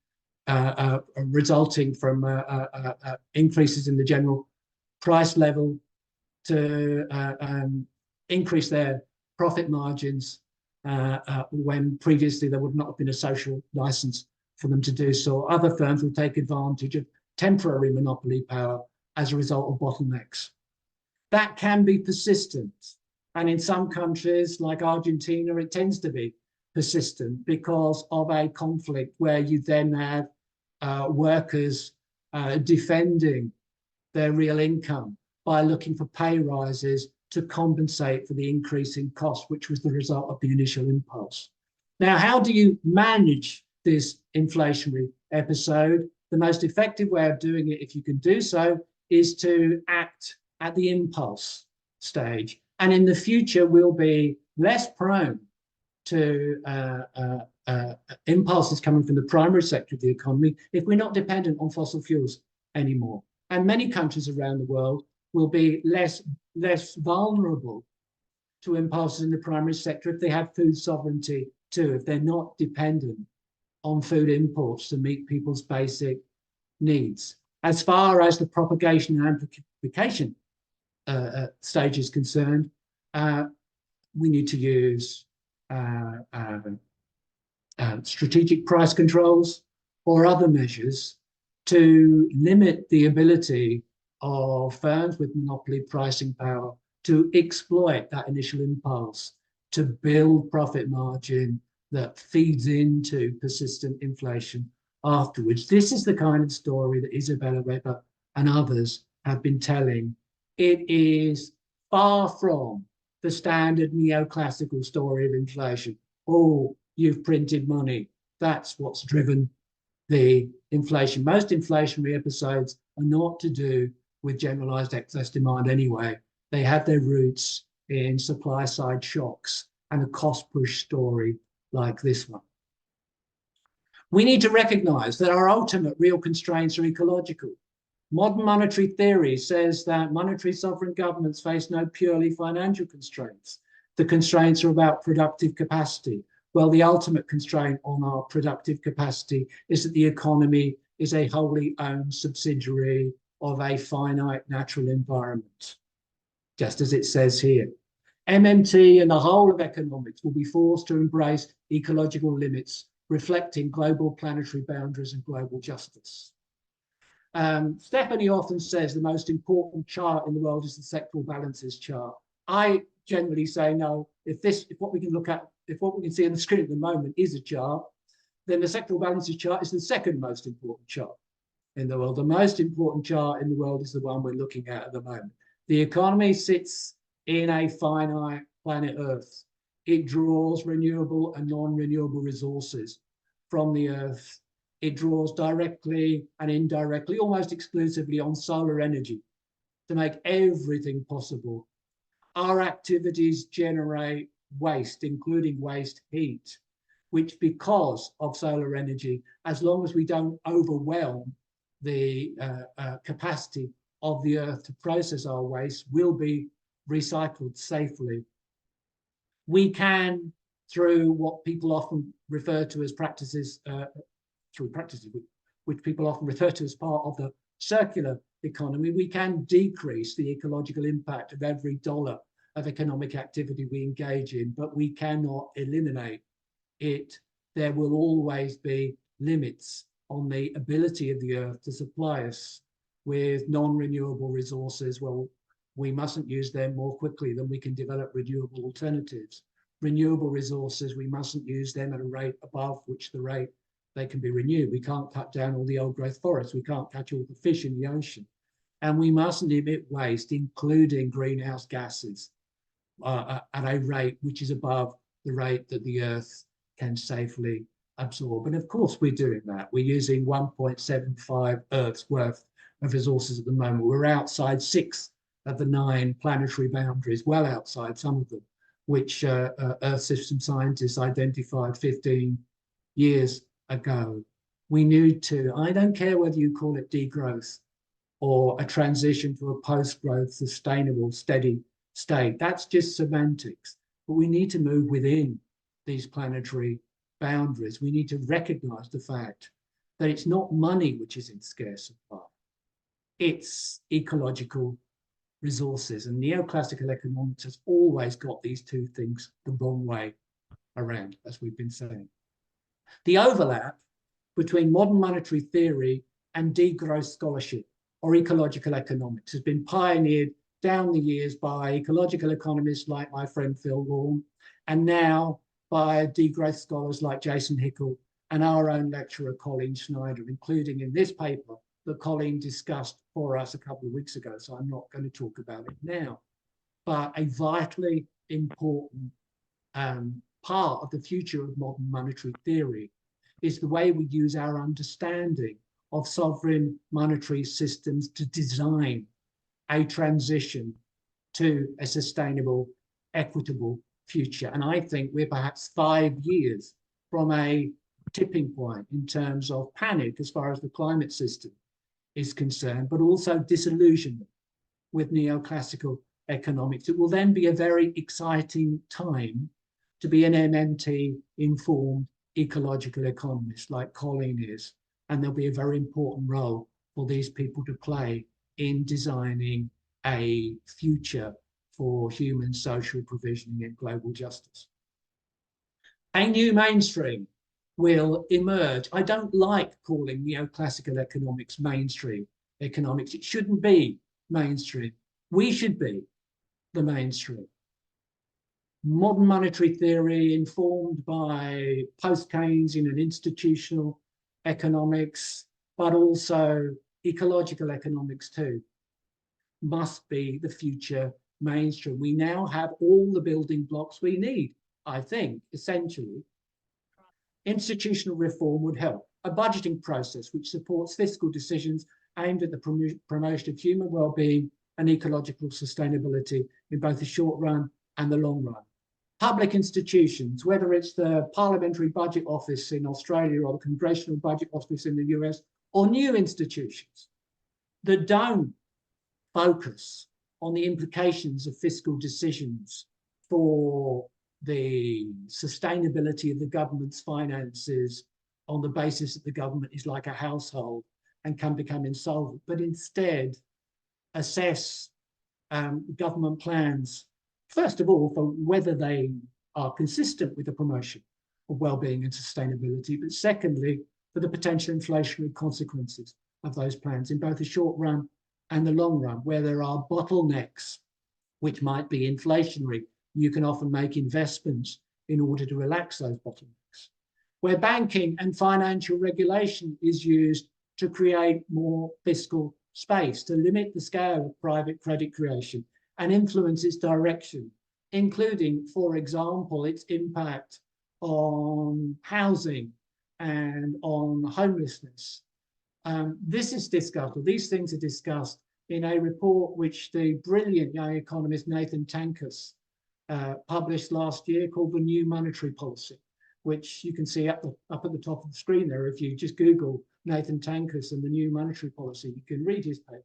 resulting from increases in the general price level to increase their profit margins when previously there would not have been a social license for them to do so. Other firms will take advantage of temporary monopoly power as a result of bottlenecks. That can be persistent. And in some countries like Argentina, it tends to be persistent because of a conflict where you then have workers defending their real income by looking for pay rises to compensate for the increase in cost, which was the result of the initial impulse. Now, how do you manage this inflationary episode? The most effective way of doing it, if you can do so, is to act at the impulse stage. And in the future, we'll be less prone to impulses coming from the primary sector of the economy if we're not dependent on fossil fuels anymore. And many countries around the world will be less vulnerable to impulses in the primary sector if they have food sovereignty too, if they're not dependent on food imports to meet people's basic needs. As far as the propagation and amplification stage is concerned, we need to use strategic price controls or other measures to limit the ability of firms with monopoly pricing power to exploit that initial impulse to build profit margin that feeds into persistent inflation afterwards. This is the kind of story that Isabella Weber and others have been telling. It is far from the standard neoclassical story of inflation. Oh, you've printed money. That's what's driven the inflation. Most inflationary episodes are not to do with generalized excess demand anyway. They have their roots in supply side shocks and a cost push story like this one. We need to recognize that our ultimate real constraints are ecological. Modern monetary theory says that monetary sovereign governments face no purely financial constraints. The constraints are about productive capacity. Well, the ultimate constraint on our productive capacity is that the economy is a wholly owned subsidiary of a finite natural environment, just as it says here. MMT and the whole of economics will be forced to embrace ecological limits, reflecting global planetary boundaries and global justice. Stephanie often says the most important chart in the world is the sectoral balances chart. I generally say no. If what we can see on the screen at the moment is a chart, then the sectoral balances chart is the second most important chart in the world. The most important chart in the world is the one we're looking at the moment. The economy sits in a finite planet Earth. It draws renewable and non-renewable resources from the Earth. It draws directly and indirectly, almost exclusively on solar energy to make everything possible. Our activities generate waste, including waste heat, which because of solar energy, as long as we don't overwhelm the capacity of the Earth to process our waste, will be recycled safely. We can, through what people often refer to as practices, which people often refer to as part of the circular economy, we can decrease the ecological impact of every dollar of economic activity we engage in, but we cannot eliminate it. There will always be limits on the ability of the Earth to supply us with non-renewable resources. Well, we mustn't use them more quickly than we can develop renewable alternatives. Renewable resources, we mustn't use them at a rate above which the rate they can be renewed. We can't cut down all the old growth forests. We can't catch all the fish in the ocean. And we mustn't emit waste, including greenhouse gases, at a rate which is above the rate that the Earth can safely absorb. And of course, we're doing that. We're using 1.75 Earth's worth of resources at the moment. We're outside 6 of the 9 planetary boundaries, well outside some of them, which Earth system scientists identified 15 years ago. We need to, I don't care whether you call it degrowth or a transition to a post-growth, sustainable, steady state. That's just semantics. But we need to move within these planetary boundaries. We need to recognize the fact that it's not money which is in scarce supply. It's ecological resources. And neoclassical economics has always got these two things the wrong way around, as we've been saying. The overlap between modern monetary theory and degrowth scholarship or ecological economics has been pioneered down the years by ecological economists like my friend Phil Vaughan, and now by degrowth scholars like Jason Hickel and our own lecturer Colleen Schneider, including in this paper that Colleen discussed for us a couple of weeks ago, so I'm not going to talk about it now. But a vitally important part of the future of modern monetary theory is the way we use our understanding of sovereign monetary systems to design a transition to a sustainable, equitable future. And I think we're perhaps 5 years from a tipping point in terms of panic as far as the climate system is concerned, but also disillusionment with neoclassical economics. It will then be a very exciting time to be an MMT-informed ecological economist like Colleen is, and there'll be a very important role for these people to play in designing a future for human social provisioning and global justice. A new mainstream will emerge. I don't like calling neoclassical economics mainstream economics. It shouldn't be mainstream. We should be the mainstream. Modern monetary theory informed by post-Keynesian and institutional economics, but also ecological economics too, must be the future mainstream. We now have all the building blocks we need, I think, essentially. Institutional reform would help. A budgeting process which supports fiscal decisions aimed at the promotion of human well-being and ecological sustainability in both the short run and the long run. Public institutions, whether it's the Parliamentary Budget Office in Australia or the Congressional Budget Office in the US, or new institutions that don't focus on the implications of fiscal decisions for the sustainability of the government's finances on the basis that the government is like a household and can become insolvent, but instead assess government plans, first of all, for whether they are consistent with the promotion of well-being and sustainability, but secondly, for the potential inflationary consequences of those plans in both the short run and the long run, where there are bottlenecks, which might be inflationary. You can often make investments in order to relax those bottlenecks. Where banking and financial regulation is used to create more fiscal space, to limit the scale of private credit creation and influence its direction, including, for example, its impact on housing and on homelessness. This is discussed, or these things are discussed in a report which the brilliant young economist Nathan Tankus published last year called The New Monetary Policy, which you can see up at the top of the screen there. If you just Google Nathan Tankus and The New Monetary Policy, you can read his paper.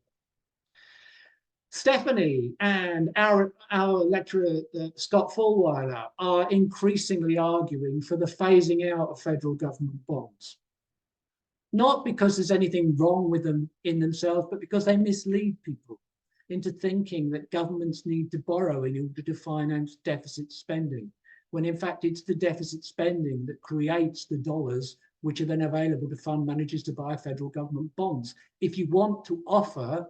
Stephanie and our lecturer, Scott Fulwiler, are increasingly arguing for the phasing out of federal government bonds. Not because there's anything wrong with them in themselves, but because they mislead people into thinking that governments need to borrow in order to finance deficit spending, when in fact it's the deficit spending that creates the dollars which are then available to fund managers to buy federal government bonds. If you want to offer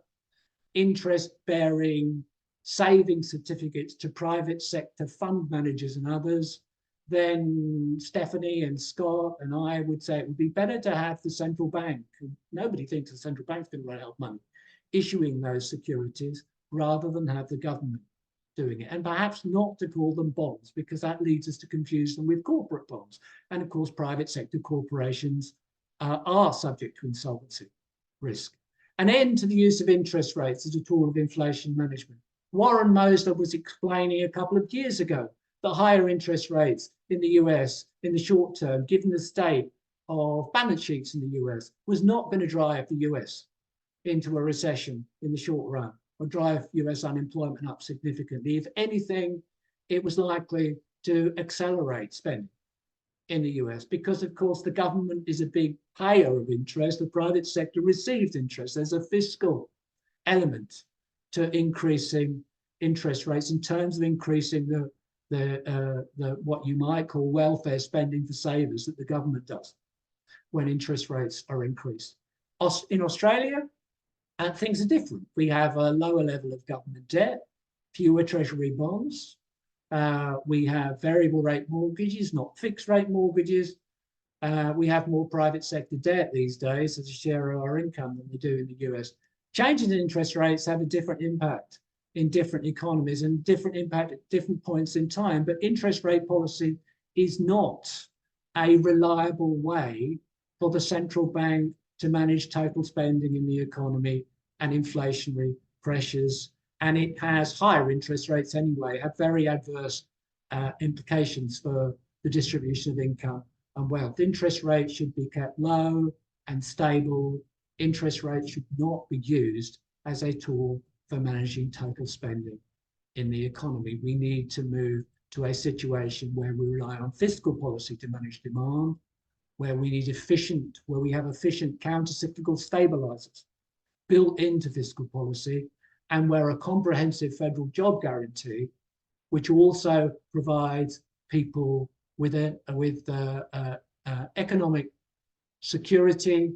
interest-bearing saving certificates to private sector fund managers and others, then Stephanie and Scott and I would say it would be better to have the central bank, nobody thinks the central bank's going to run out of money, issuing those securities rather than have the government doing it, and perhaps not to call them bonds, because that leads us to confuse them with corporate bonds. And of course, private sector corporations are subject to insolvency risk. An end to the use of interest rates as a tool of inflation management. Warren Mosler was explaining a couple of years ago that higher interest rates in the US in the short term, given the state of balance sheets in the US, was not going to drive the US into a recession in the short run or drive US unemployment up significantly. If anything, it was likely to accelerate spending in the US because, of course, the government is a big payer of interest. The private sector receives interest. There's a fiscal element to increasing interest rates in terms of increasing the what you might call welfare spending for savers that the government does when interest rates are increased. In Australia, things are different. We have a lower level of government debt, fewer treasury bonds. We have variable rate mortgages, not fixed rate mortgages. We have more private sector debt these days as a share of our income than they do in the US. Changes in interest rates have a different impact in different economies and different impact at different points in time. But interest rate policy is not a reliable way for the central bank to manage total spending in the economy and inflationary pressures. And it has higher interest rates anyway, have very adverse implications for the distribution of income and wealth. Interest rates should be kept low and stable. Interest rates should not be used as a tool for managing total spending in the economy. We need to move to a situation where we rely on fiscal policy to manage demand, where we have efficient counter-cyclical stabilizers built into fiscal policy, and where a comprehensive federal job guarantee, which also provides people with economic security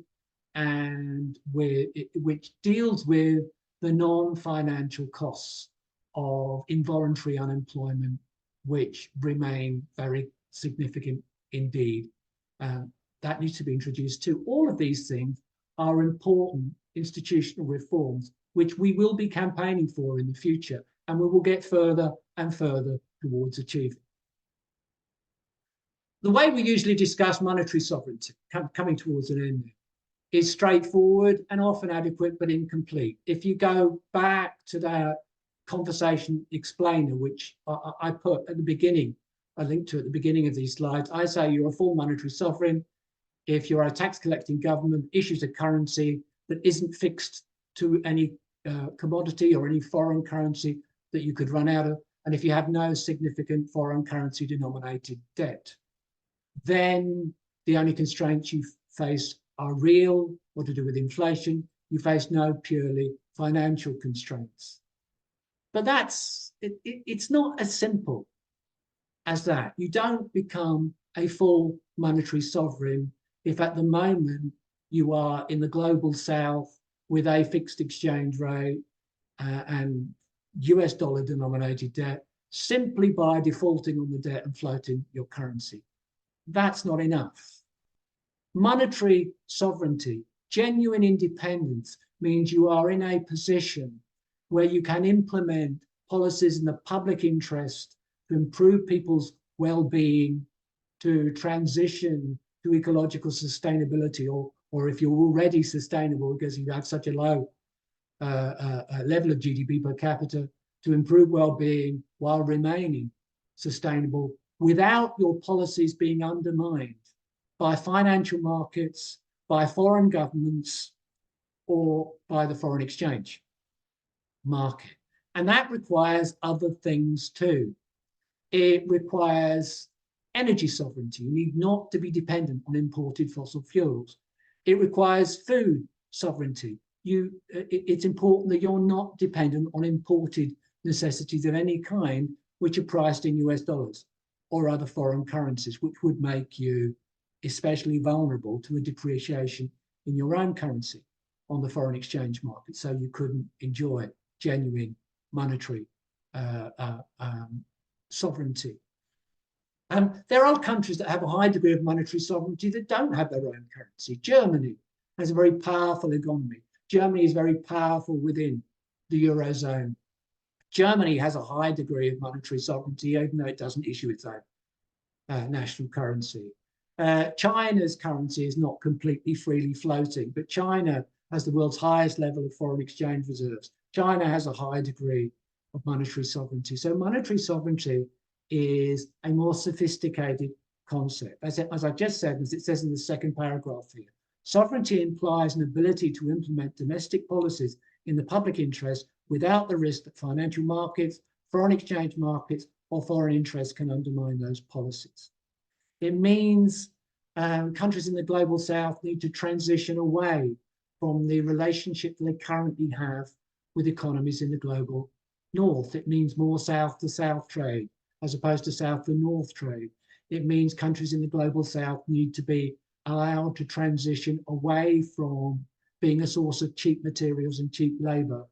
and which deals with the non-financial costs of involuntary unemployment, which remain very significant indeed. That needs to be introduced too. All of these things are important institutional reforms, which we will be campaigning for in the future, and we will get further and further towards achieving. The way we usually discuss monetary sovereignty, coming towards an end, is straightforward and often adequate but incomplete. If you go back to that conversation explainer, which I put at the beginning, I linked to at the beginning of these slides, I say you're a full monetary sovereign if you're a tax collecting government, issues a currency that isn't fixed to any commodity or any foreign currency that you could run out of, and if you have no significant foreign currency denominated debt. Then the only constraints you face are real or to do with inflation. You face no purely financial constraints. But it's not as simple as that. You don't become a full monetary sovereign if at the moment you are in the global south with a fixed exchange rate and US dollar denominated debt simply by defaulting on the debt and floating your currency. That's not enough. Monetary sovereignty, genuine independence, means you are in a position where you can implement policies in the public interest to improve people's well-being, to transition to ecological sustainability, or if you're already sustainable because you have such a low level of GDP per capita, to improve well-being while remaining sustainable without your policies being undermined by financial markets, by foreign governments, or by the foreign exchange market. And that requires other things too. It requires energy sovereignty. You need not to be dependent on imported fossil fuels. It requires food sovereignty. It's important that you're not dependent on imported necessities of any kind, which are priced in US dollars or other foreign currencies, which would make you especially vulnerable to a depreciation in your own currency on the foreign exchange market. So you couldn't enjoy genuine monetary sovereignty. There are countries that have a high degree of monetary sovereignty that don't have their own currency. Germany has a very powerful economy. Germany is very powerful within the Eurozone. Germany has a high degree of monetary sovereignty, even though it doesn't issue its own national currency. China's currency is not completely freely floating, but China has the world's highest level of foreign exchange reserves. China has a high degree of monetary sovereignty. So monetary sovereignty is a more sophisticated concept. As I just said, as it says in the second paragraph here, sovereignty implies an ability to implement domestic policies in the public interest without the risk that financial markets, foreign exchange markets, or foreign interests can undermine those policies. It means countries in the global south need to transition away from the relationship they currently have with economies in the global north. It means more south to south trade as opposed to south to north trade. It means countries in the global south need to be allowed to transition away from being a source of cheap materials and cheap labor.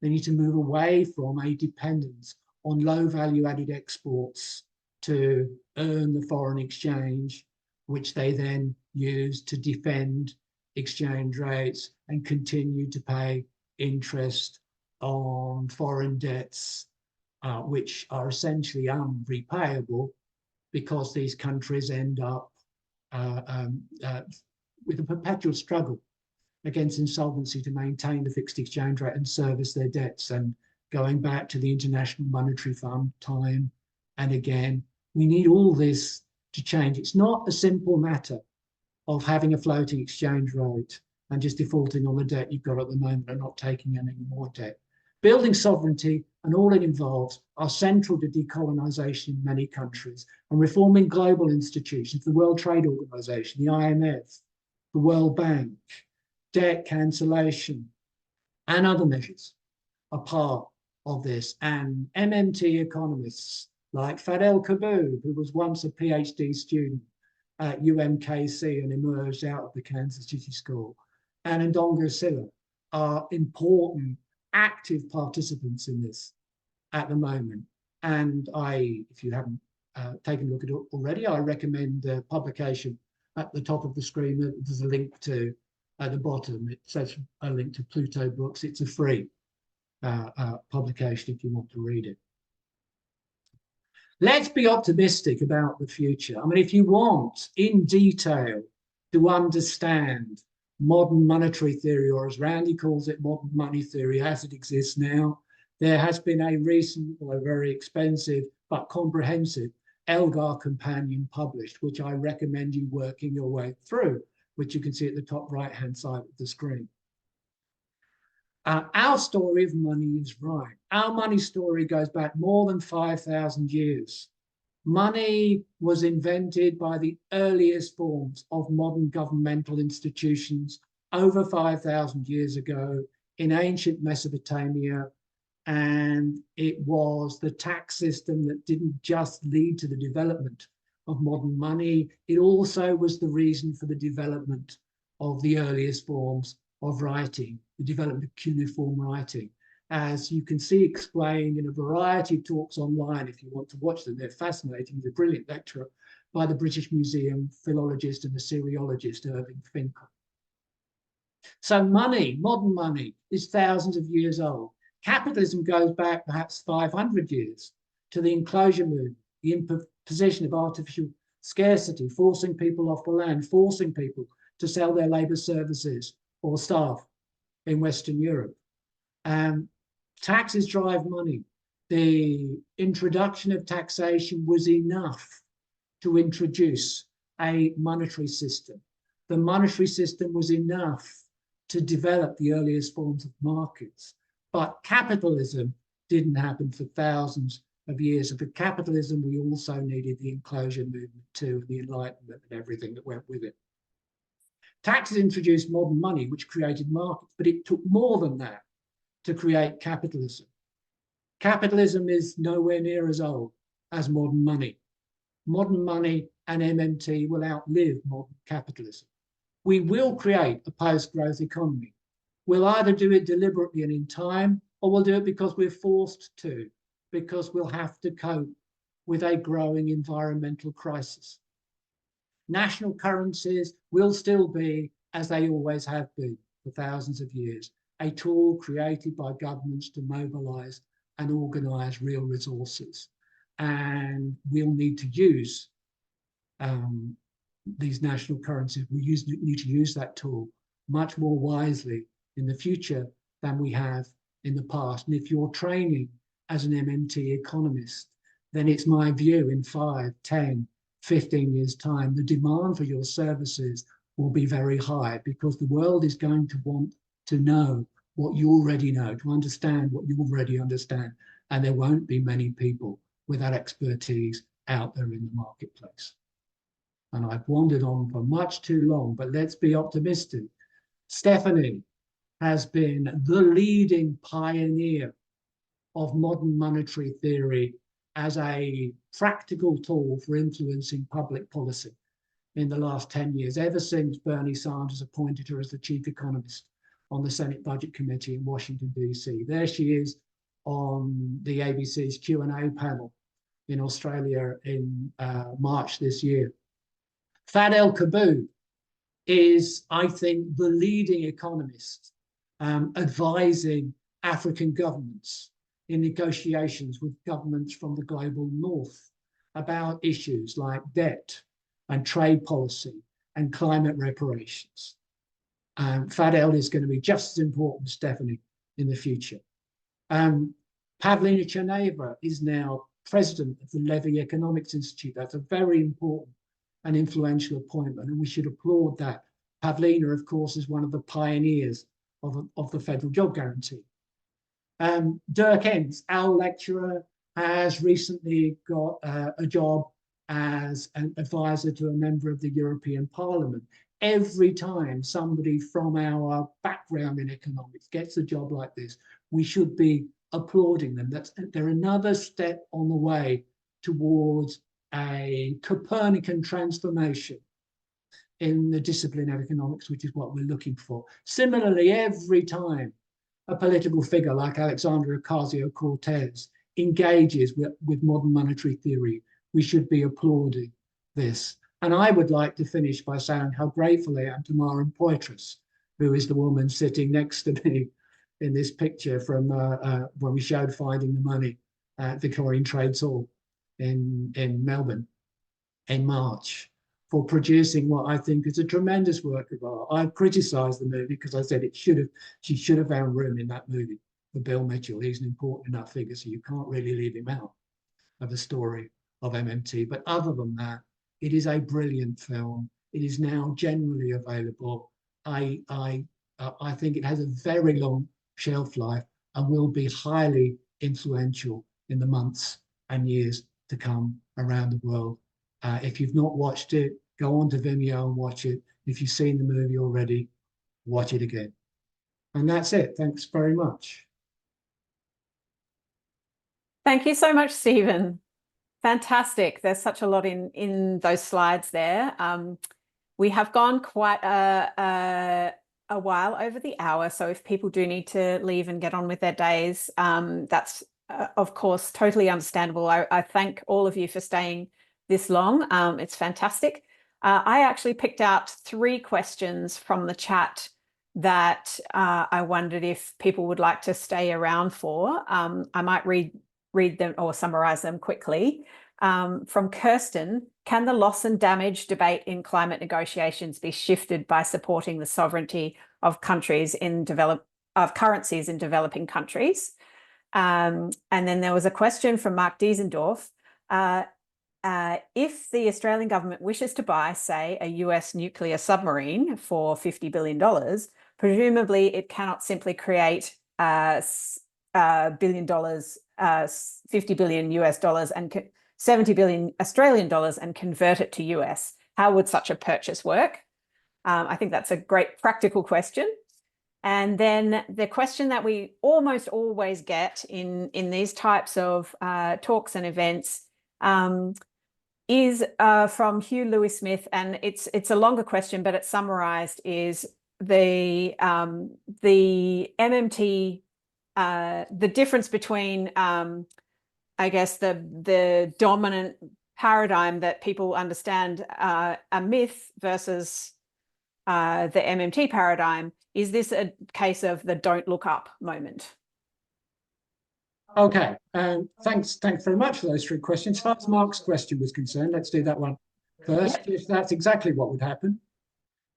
They need to move away from a dependence on low value added exports to earn the foreign exchange, which they then use to defend exchange rates and continue to pay interest on foreign debts, which are essentially unrepayable because these countries end up with a perpetual struggle against insolvency to maintain the fixed exchange rate and service their debts, and going back to the International Monetary Fund time and again. We need all this to change. It's not a simple matter of having a floating exchange rate and just defaulting on the debt you've got at the moment and not taking any more debt. Building sovereignty and all it involves are central to decolonization in many countries, and reforming global institutions, the World Trade Organization, the IMF, the World Bank, debt cancellation, and other measures are part of this. And MMT economists like Fadel Kaboub, who was once a PhD student at UMKC and emerged out of the Kansas City School, and Ndonga Silla are important, active participants in this at the moment. And if you haven't taken a look at it already, I recommend the publication at the top of the screen. There's a link to, at the bottom, it says a link to Pluto Books. It's a free publication if you want to read it. Let's be optimistic about the future. I mean, if you want in detail to understand modern monetary theory, or as Randy calls it, modern money theory as it exists now, there has been a recent, or a very expensive but comprehensive Elgar companion published, which I recommend you working your way through, which you can see at the top right-hand side of the screen. Our story of money is right. Our money story goes back more than 5,000 years. Money was invented by the earliest forms of modern governmental institutions over 5,000 years ago in ancient Mesopotamia. And it was the tax system that didn't just lead to the development of modern money. It also was the reason for the development of the earliest forms of writing, the development of cuneiform writing. As you can see explained in a variety of talks online, if you want to watch them, they're fascinating. He's a brilliant lecturer by the British Museum philologist and Assyriologist Irving Finkel. So money, modern money, is thousands of years old. Capitalism goes back perhaps 500 years to the enclosure movement, the imposition of artificial scarcity, forcing people off the land, forcing people to sell their labor services or staff in Western Europe. Taxes drive money. The introduction of taxation was enough to introduce a monetary system. The monetary system was enough to develop the earliest forms of markets. But capitalism didn't happen for thousands of years. And for capitalism, we also needed the enclosure movement too, the Enlightenment and everything that went with it. Taxes introduced modern money, which created markets, but it took more than that to create capitalism. Capitalism is nowhere near as old as modern money. Modern money and MMT will outlive modern capitalism. We will create a post-growth economy. We'll either do it deliberately and in time, or we'll do it because we're forced to, because we'll have to cope with a growing environmental crisis. National currencies will still be, as they always have been for thousands of years, a tool created by governments to mobilize and organize real resources. And we'll need to use these national currencies. We need to use that tool much more wisely in the future than we have in the past. And if you're training as an MMT economist, then it's my view in 5, 10, 15 years' time, the demand for your services will be very high, because the world is going to want to know what you already know, to understand what you already understand. And there won't be many people with that expertise out there in the marketplace. And I've wandered on for much too long, but let's be optimistic. Stephanie has been the leading pioneer of modern monetary theory as a practical tool for influencing public policy in the last 10 years, ever since Bernie Sanders appointed her as the chief economist on the Senate Budget Committee in Washington, D.C. There she is on the ABC's Q&A panel in Australia in March this year. Fad El-Kaboud is, I think, the leading economist advising African governments in negotiations with governments from the global north about issues like debt and trade policy and climate reparations. Fad El is going to be just as important as Stephanie in the future. Pavlina Tcherneva is now president of the Levy Economics Institute. That's a very important and influential appointment, and we should applaud that. Pavlina, of course, is one of the pioneers of the federal job guarantee. Dirk Entz, our lecturer, has recently got a job as an advisor to a member of the European Parliament. Every time somebody from our background in economics gets a job like this, we should be applauding them. They're another step on the way towards a Copernican transformation in the discipline of economics, which is what we're looking for. Similarly, every time a political figure like Alexandria Ocasio-Cortez engages with modern monetary theory, we should be applauding this. And I would like to finish by saying how grateful I am to Maren Poitras, who is the woman sitting next to me in this picture from when we showed Finding the Money at Victorian Trades Hall in Melbourne in March, for producing what I think is a tremendous work of art. I've criticised the movie because I said she should have found room in that movie for Bill Mitchell. He's an important enough figure, so you can't really leave him out of the story of MMT. But other than that, it is a brilliant film. It is now generally available. I think it has a very long shelf life and will be highly influential in the months and years to come around the world. If you've not watched it, go on to Vimeo and watch it. If you've seen the movie already, watch it again. And that's it. Thanks very much. Thank you so much, Stephen. Fantastic. There's such a lot in those slides there. We have gone quite a while over the hour, so if people do need to leave and get on with their days, that's of course totally understandable. I thank all of you for staying this long. It's fantastic. I actually picked out 3 questions from the chat that I wondered if people would like to stay around for. I might read them or summarize them quickly. From Kirsten, can the loss and damage debate in climate negotiations be shifted by supporting the sovereignty of currencies in developing countries? And then there was a question from Mark Diesendorf. If the Australian government wishes to buy, say, a US nuclear submarine for $50 billion, presumably it cannot simply create $50 billion US dollars and 70 billion Australian dollars and convert it to US. How would such a purchase work? I think that's a great practical question. And then the question that we almost always get in these types of talks and events is from Hugh Lewis Smith, and it's a longer question, but it's summarized, is the MMT, the difference between I guess the dominant paradigm that people understand a myth versus the MMT paradigm. Is this a case of the don't look up moment? Okay, thanks very much for those three questions. As far as Mark's question was concerned, let's do that one first. If that's exactly what would happen,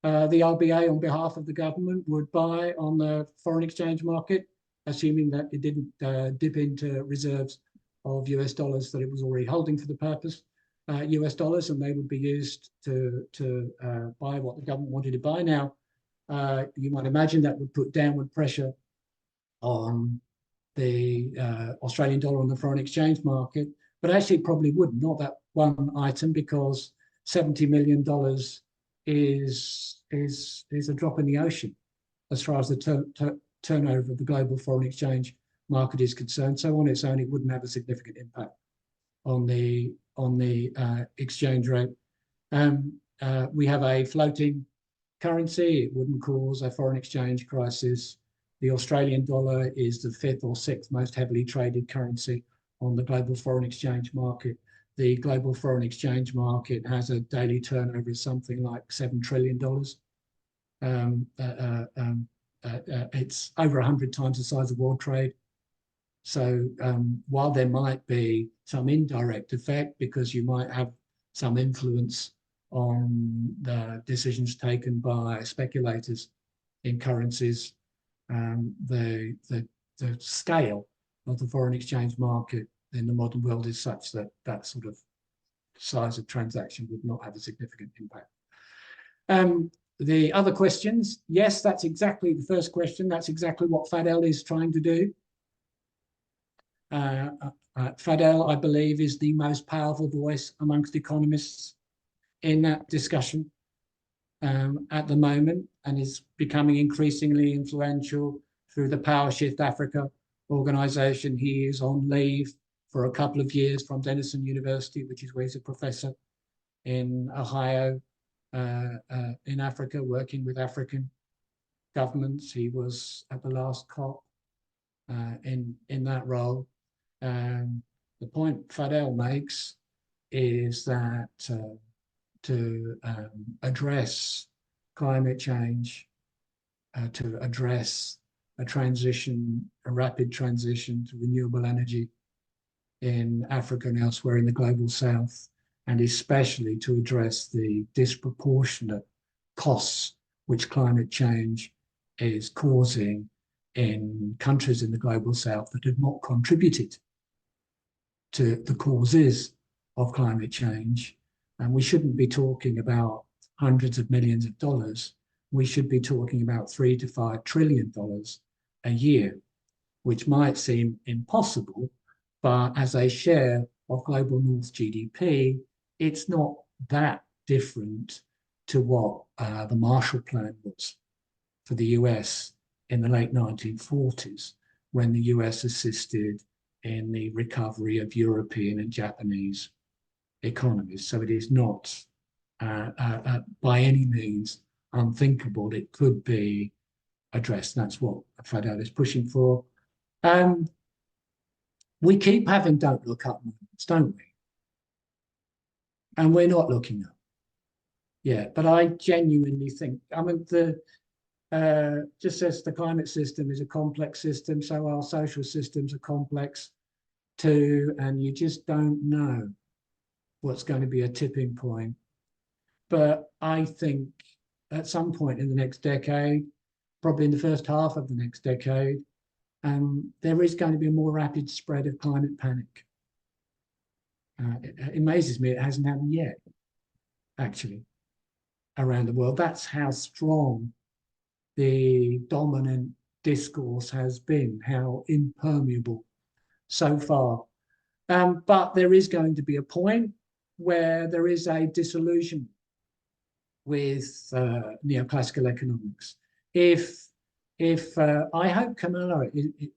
the RBA on behalf of the government would buy on the foreign exchange market, assuming that it didn't dip into reserves of US dollars that it was already holding for the purpose, US dollars, and they would be used to buy what the government wanted to buy. Now, you might imagine that would put downward pressure on the Australian dollar on the foreign exchange market, but actually it probably wouldn't, not that one item, because $70 million is a drop in the ocean as far as the turnover of the global foreign exchange market is concerned. So on its own, it wouldn't have a significant impact on the exchange rate. We have a floating currency. It wouldn't cause a foreign exchange crisis. The Australian dollar is the 5th or 6th most heavily traded currency on the global foreign exchange market. The global foreign exchange market has a daily turnover of something like $7 trillion. It's over 100 times the size of world trade. So while there might be some indirect effect because you might have some influence on the decisions taken by speculators in currencies, the scale of the foreign exchange market in the modern world is such that that sort of size of transaction would not have a significant impact. The other questions, yes, that's exactly the first question. That's exactly what Fadel is trying to do. Fadel, I believe, is the most powerful voice amongst economists in that discussion at the moment, and is becoming increasingly influential through the Power Shift Africa organization. He is on leave for a couple of years from Denison University, which is where he's a professor in Ohio, in Africa, working with African governments. He was at the last COP in that role. The point Fadel makes is that to address climate change, to address a rapid transition to renewable energy in Africa and elsewhere in the global south, and especially to address the disproportionate costs which climate change is causing in countries in the global south that have not contributed to the causes of climate change. And we shouldn't be talking about hundreds of millions of dollars. We should be talking about $3 to $5 trillion a year, which might seem impossible, but as a share of global North GDP, it's not that different to what the Marshall Plan was for the US in the late 1940s, when the US assisted in the recovery of European and Japanese economies. So it is not by any means unthinkable. It could be addressed. That's what Fadel is pushing for. We keep having don't look up moments, don't we? And we're not looking up. Yeah, but I genuinely think, I mean, just as the climate system is a complex system, so our social systems are complex too, and you just don't know what's going to be a tipping point. But I think at some point in the next decade, probably in the first half of the next decade, there is going to be a more rapid spread of climate panic. It amazes me it hasn't happened yet, actually, around the world. That's how strong the dominant discourse has been, how impermeable so far. But there is going to be a point where there is a disillusion with neoclassical economics. If I hope Kamala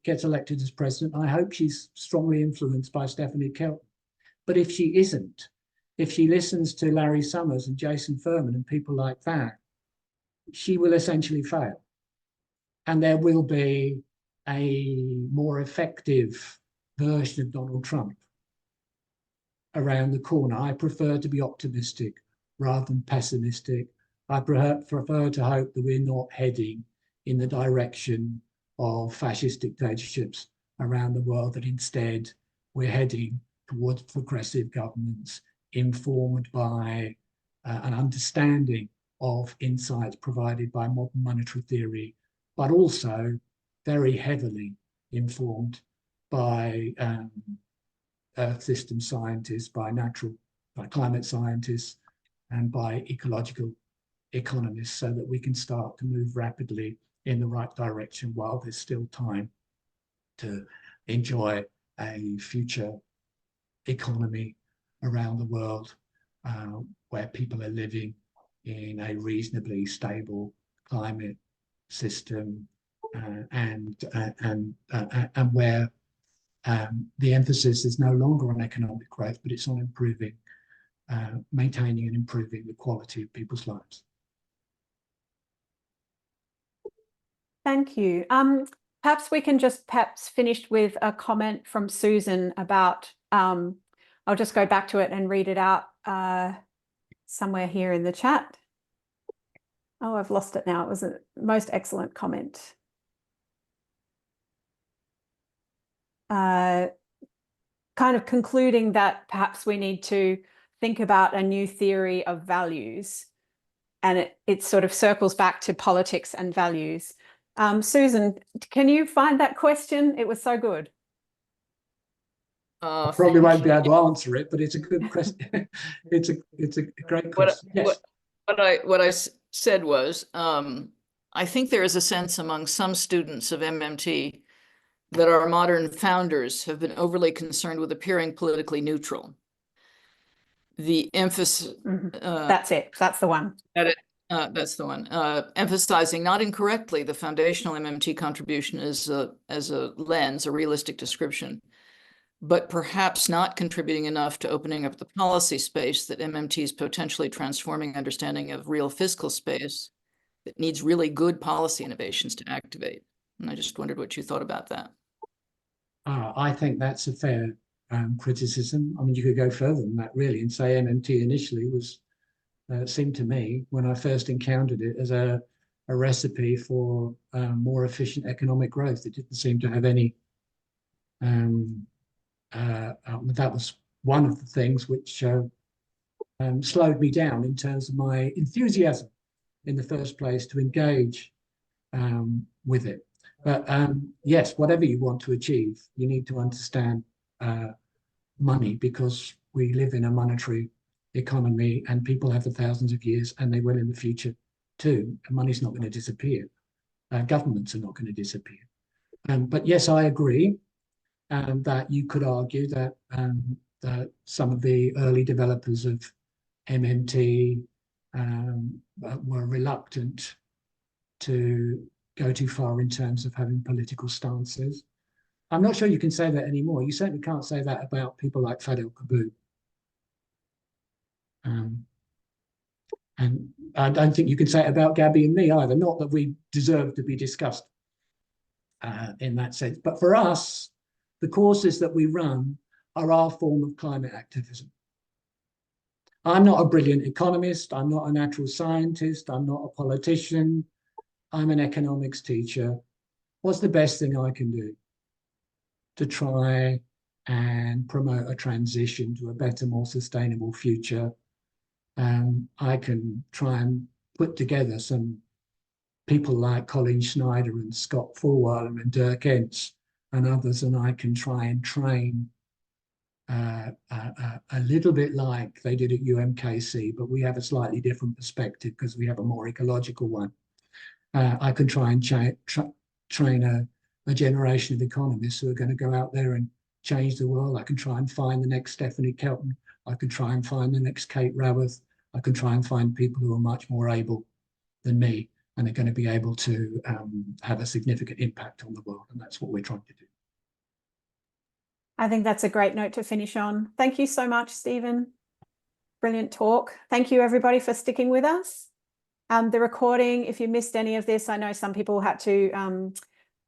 gets elected as president, I hope she's strongly influenced by Stephanie Kelton. But if she isn't, if she listens to Larry Summers and Jason Furman and people like that, she will essentially fail. And there will be a more effective version of Donald Trump around the corner. I prefer to be optimistic rather than pessimistic. I prefer to hope that we're not heading in the direction of fascist dictatorships around the world, that instead we're heading towards progressive governments informed by an understanding of insights provided by modern monetary theory, but also very heavily informed by earth system scientists, by climate scientists, and by ecological economists, so that we can start to move rapidly in the right direction while there's still time to enjoy a future economy around the world where people are living in a reasonably stable climate system and where the emphasis is no longer on economic growth, but it's on improving, maintaining and improving the quality of people's lives. Thank you. Perhaps we can just finish with a comment from Susan about, I'll just go back to it and read it out somewhere here in the chat. Oh, I've lost it now. It was a most excellent comment. Kind of concluding that perhaps we need to think about a new theory of values, and it sort of circles back to politics and values. Susan, can you find that question? It was so good. I probably won't be able to answer it, but it's a good question. it's a great question. Yes. What I said was, I think there is a sense among some students of MMT that our modern founders have been overly concerned with appearing politically neutral. The emphasis. That's it. That's the one. That's the one. Emphasizing, not incorrectly, the foundational MMT contribution as a lens, a realistic description, but perhaps not contributing enough to opening up the policy space that MMT is potentially transforming understanding of real fiscal space that needs really good policy innovations to activate. And I just wondered what you thought about that. I think that's a fair criticism. I mean, you could go further than that, really, and say MMT initially was, seemed to me, when I first encountered it, as a recipe for more efficient economic growth. It didn't seem to have any that was one of the things which slowed me down in terms of my enthusiasm in the first place to engage with it. But yes, whatever you want to achieve, you need to understand money, because we live in a monetary economy and people have for thousands of years, and they will in the future too. And money's not going to disappear. Governments are not going to disappear. But yes, I agree that you could argue that, that some of the early developers of MMT were reluctant to go too far in terms of having political stances. I'm not sure you can say that anymore. You certainly can't say that about people like Fadel Kaboom. And I don't think you can say it about Gabby and me either. Not that we deserve to be discussed in that sense. But for us, the courses that we run are our form of climate activism. I'm not a brilliant economist. I'm not a natural scientist. I'm not a politician. I'm an economics teacher. What's the best thing I can do to try and promote a transition to a better, more sustainable future? I can try and put together some people like Colin Schneider and Scott Fulwiler and Dirk Entz and others, and I can try and train a little bit like they did at UMKC, but we have a slightly different perspective because we have a more ecological one. I can try and train a generation of economists who are going to go out there and change the world. I can try and find the next Stephanie Kelton. I can try and find the next Kate Raworth. I can try and find people who are much more able than me and are going to be able to have a significant impact on the world. And that's what we're trying to do. I think that's a great note to finish on. Thank you so much, Stephen. Brilliant talk. Thank you, everybody, for sticking with us. The recording, if you missed any of this, I know some people had to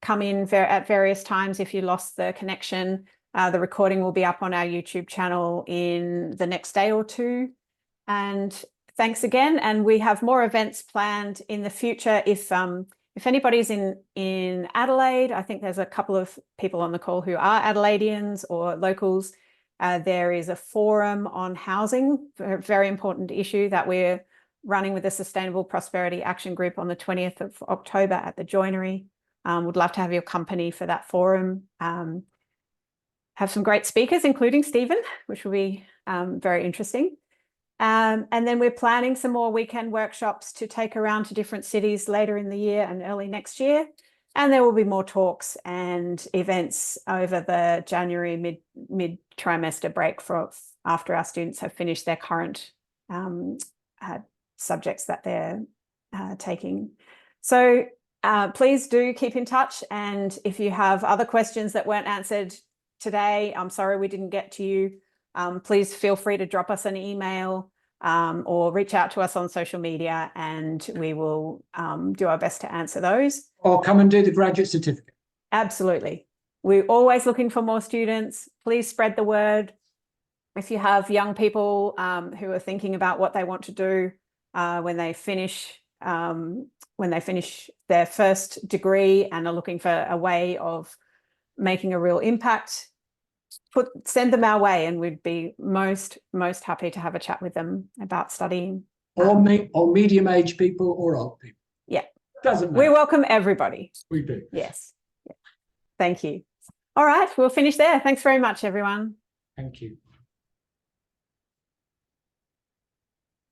come in at various times if you lost the connection. The recording will be up on our YouTube channel in the next day or two. And thanks again. And we have more events planned in the future. If If anybody's in Adelaide, I think there's a couple of people on the call who are Adelaideans or locals. There is a forum on housing, a very important issue that we're running with the Sustainable Prosperity Action Group on the 20th of October at the Joinery. Would love to have your company for that forum. Have some great speakers, including Stephen, which will be very interesting. And then we're planning some more weekend workshops to take around to different cities later in the year and early next year. And there will be more talks and events over the January mid-trimester break for after our students have finished their current subjects that they're taking. So please do keep in touch. And if you have other questions that weren't answered today, I'm sorry we didn't get to you. Please feel free to drop us an email or reach out to us on social media, and we will do our best to answer those. Or come and do the graduate certificate. Absolutely. We're always looking for more students. Please spread the word. If you have young people who are thinking about what they want to do when they finish their first degree and are looking for a way of making a real impact, send them our way, and we'd be most happy to have a chat with them about studying. Or medium-aged people or old people. Yeah. Doesn't matter. We welcome everybody. We do. Yes. Yeah. Thank you. All right, we'll finish there. Thanks very much, everyone. Thank you.